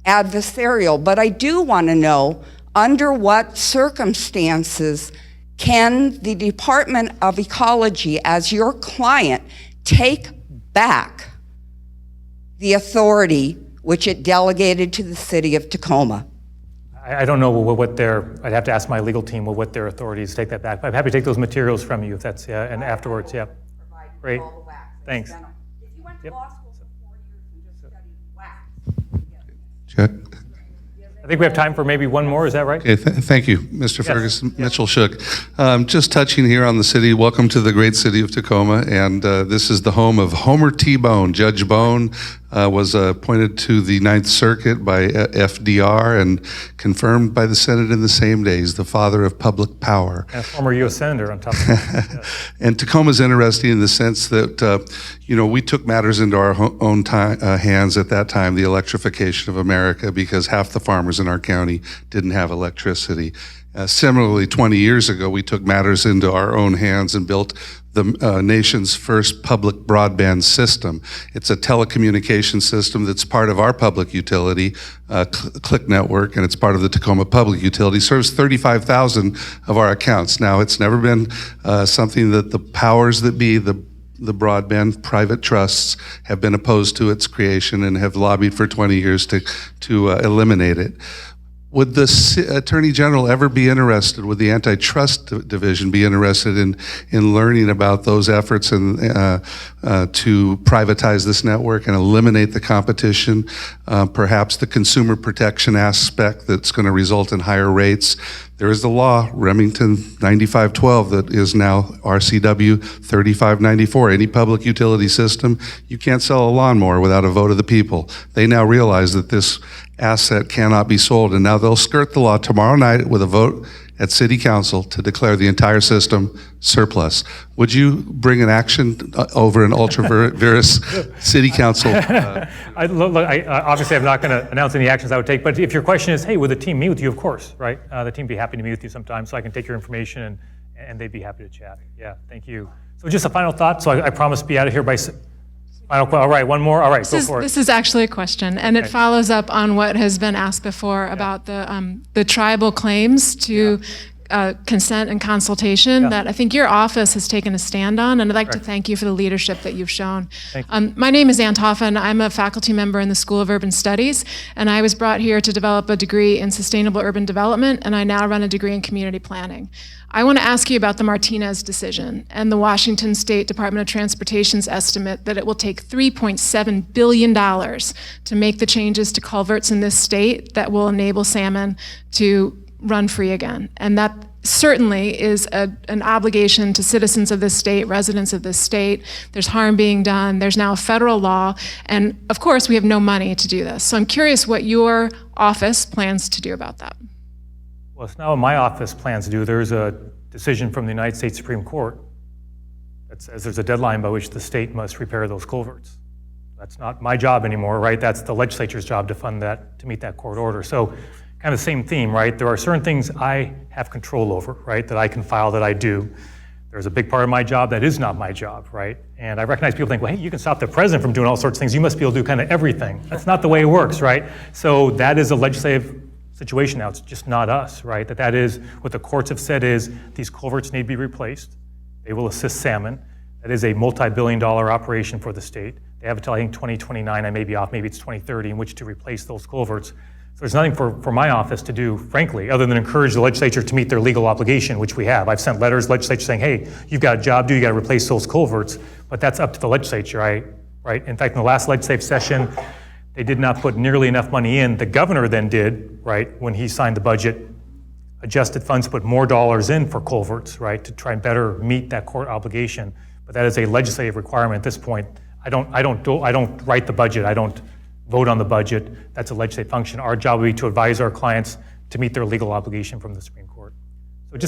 adversarial, but I do want to know under what circumstances can the Department of Ecology, as your client, take back the authority which it delegated to the city of Tacoma? I don't know what their, I'd have to ask my legal team what their authorities take that back. I'm happy to take those materials from you if that's, and afterwards, yeah. Great, thanks. If you went to law school for 4 years and just studied wax. Check. I think we have time for maybe one more, is that right? Okay, thank you, Mr. Ferguson. Mitchell Shook. Just touching here on the city, welcome to the great city of Tacoma, and this is the home of Homer T. Bone. Judge Bone was appointed to the Ninth Circuit by FDR and confirmed by the Senate in the same day. He's the father of public power. And a former U.S. Senator on top of that. Yes. And Tacoma's interesting in the sense that, we took matters into our own hands at that time, the electrification of America, because half the farmers in our county didn't have electricity. Similarly, 20 years ago, we took matters into our own hands and built the nation's first public broadband system. It's a telecommunication system that's part of our public utility, Click Network, and it's part of the Tacoma Public Utility. Serves 35,000 of our accounts. Now, it's never been something that the powers that be, the broadband private trusts, have been opposed to its creation and have lobbied for 20 years to eliminate it. Would the Attorney General ever be interested, would the Antitrust Division be interested in learning about those efforts and to privatize this network and eliminate the competition, perhaps the consumer protection aspect that's going to result in higher rates? There is the law, Remington 9512, that is now RCW 3594. Any public utility system, you can't sell a lawnmower without a vote of the people. They now realize that this asset cannot be sold, and now they'll skirt the law tomorrow night with a vote at City Council to declare the entire system surplus. Would you bring an action over an ultra-virus City Council? Obviously, I'm not going to announce any actions I would take, but if your question is, hey, would the team meet with you? Of course, right? The team would be happy to meet with you sometime, so I can take your information and they'd be happy to chat. Yeah, thank you. So just a final thought. So I promise to be out of here by all right, one more. All right, go for it. This is actually a question, and it follows up on what has been asked before about the tribal claims to consent and consultation that I think your office has taken a stand on, and I'd like to thank you for the leadership that you've shown. My name is Ann Toffen. I'm a faculty member in the School of Urban Studies, and I was brought here to develop a degree in sustainable urban development, and I now run a degree in community planning. I want to ask you about the Martinez decision and the Washington State Department of Transportation's estimate that it will take $3.7 billion to make the changes to culverts in this state that will enable salmon to run free again. And that certainly is an obligation to citizens of this state, residents of this state. There's harm being done. There's now a federal law. And of course, we have no money to do this. So I'm curious what your office plans to do about that. Well, it's not what my office plans to do. There's a decision from the United States Supreme Court that says there's a deadline by which the state must repair those culverts. That's not my job anymore, right? That's the legislature's job to fund that, to meet that court order. So kind of the same theme, right? There are certain things I have control over, right, that I can file, that I do. There's a big part of my job that is not my job, right? And I recognize people think, well, hey, you can stop the president from doing all sorts of things. You must be able to do kind of everything. That's not the way it works, right? So that is a legislative situation now. It's just not us, right? That is what the courts have said is these culverts need to be replaced. They will assist salmon. That is a multi-billion-dollar operation for the state. They have until, I think, 2029, I may be off, maybe it's 2030, in which to replace those culverts. So there's nothing for my office to do, frankly, other than encourage the legislature to meet their legal obligation, which we have. I've sent letters to the legislature saying, hey, you've got a job to do, you got to replace those culverts, but that's up to the legislature, right? In fact, in the last legislative session, they did not put nearly enough money in. The governor then did, right, when he signed the budget, adjusted funds, put more dollars in for culverts, right, to try and better meet that court obligation. But that is a legislative requirement at this point. I don't write the budget. I don't vote on the budget. That's a legislative function. Our job will be to advise our clients to meet their legal obligation from the Supreme Court. So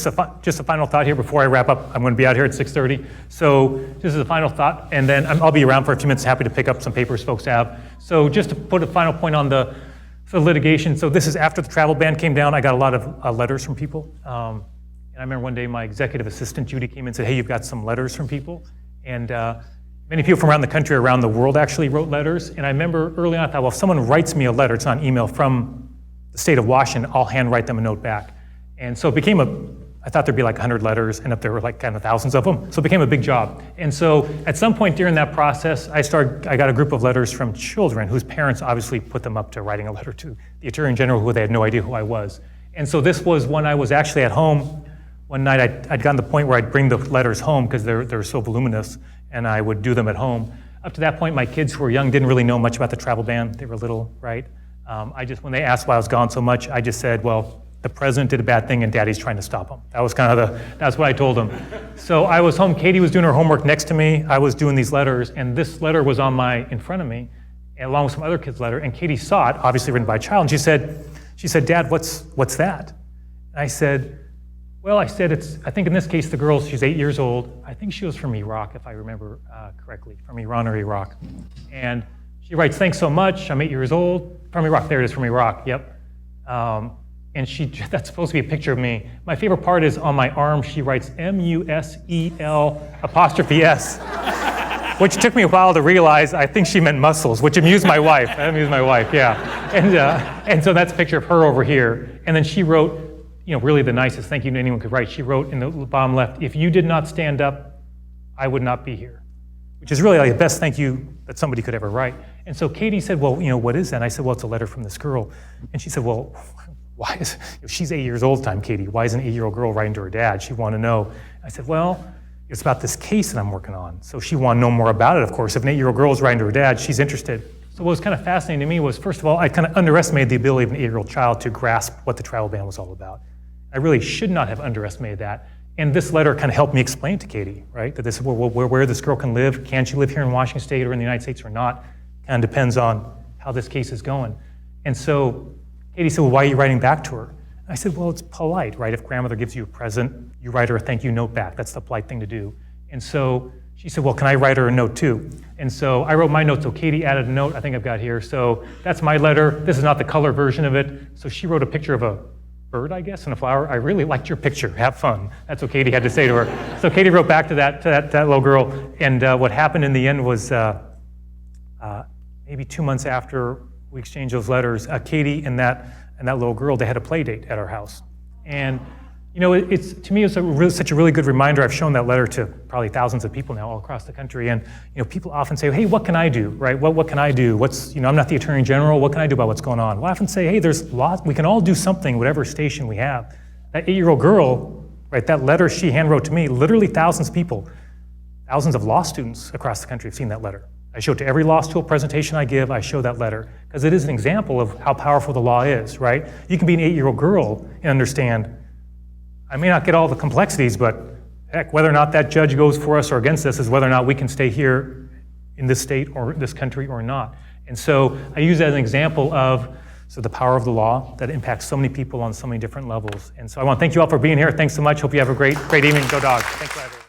just a final thought here before I wrap up. I'm going to be out here at 6:30. So this is a final thought, and then I'll be around for a few minutes, happy to pick up some papers folks have. So just to put a final point on the litigation. So this is after the travel ban came down. I got a lot of letters from people. And I remember one day my executive assistant, Judy, came in and said, hey, you've got some letters from people. And many people from around the country, around the world actually wrote letters. And I remember early on I thought, well, if someone writes me a letter, it's on email from the state of Washington, I'll handwrite them a note back. And so it became I thought there'd be like 100 letters, and up there were like kind of thousands of them. So it became a big job. And so at some point during that process, I got a group of letters from children whose parents obviously put them up to writing a letter to the Attorney General, who they had no idea who I was. And so this was when I was actually at home. One night I'd gotten to the point where I'd bring the letters home because they're so voluminous, and I would do them at home. Up to that point, my kids who were young didn't really know much about the travel ban. They were little, right? When they asked why I was gone so much, I just said, well, the president did a bad thing and daddy's trying to stop him. That was that's what I told them. So I was home, Katie was doing her homework next to me, I was doing these letters, and this letter was in front of me, along with some other kid's letter, and Katie saw it, obviously written by a child, and she said, Dad, what's that? And I said, I think in this case the girl, she's 8 years old, I think she was from Iraq, if I remember correctly, from Iran or Iraq. And she writes, thanks so much, I'm 8 years old, from Iraq, there it is, from Iraq, yep. And that's supposed to be a picture of me. My favorite part is on my arm, she writes MUSEL''S, which took me a while to realize I think she meant muscles, which amused my wife. Yeah. And so that's a picture of her over here. And then she wrote, really the nicest thank you anyone could write. She wrote in the bottom left, if you did not stand up, I would not be here, which is really like the best thank you that somebody could ever write. And so Katie said, well, what is that? And I said, well, it's a letter from this girl. And she said, well, why she's 8 years old time, Katie. Why is an 8-year-old girl writing to her dad? She wanted to know. I said, well, it's about this case that I'm working on. So she wanted to know more about it, of course. If an 8-year-old girl is writing to her dad, she's interested. So what was kind of fascinating to me was, first of all, I kind of underestimated the ability of an 8-year-old child to grasp what the travel ban was all about. I really should not have underestimated that. And this letter kind of helped me explain to Katie, right, that this is where this girl can live. Can she live here in Washington State or in the United States or not? Kind of depends on how this case is going. And so Katie said, well, why are you writing back to her? I said, well, it's polite, right? If grandmother gives you a present, you write her a thank you note back. That's the polite thing to do. And so she said, well, can I write her a note too? And so I wrote my note, so Katie added a note I think I've got here. So that's my letter. This is not the color version of it. So she wrote a picture of a bird, I guess, and a flower. I really liked your picture. Have fun. That's what Katie had to say to her. So Katie wrote back to that little girl. And what happened in the end was maybe 2 months after we exchanged those letters, Katie and that little girl, they had a play date at our house. And to me, it's such a really good reminder. I've shown that letter to probably thousands of people now all across the country. And people often say, hey, what can I do, right? What can I do? I'm not the Attorney General. What can I do about what's going on? Well, I often say, hey, there's lots. We can all do something, whatever station we have. That 8-year-old girl, right, that letter she hand wrote to me, literally thousands of people, thousands of law students across the country have seen that letter. I show it to every law school presentation I give, I show that letter, because it is an example of how powerful the law is, right? You can be an 8-year-old girl and understand, I may not get all the complexities, but heck, whether or not that judge goes for us or against us is whether or not we can stay here in this state or this country or not. And so I use that as an example of the power of the law that impacts so many people on so many different levels. And so I want to thank you all for being here. Thanks so much. Hope you have a great evening. Go Dogs. Thanks for having me.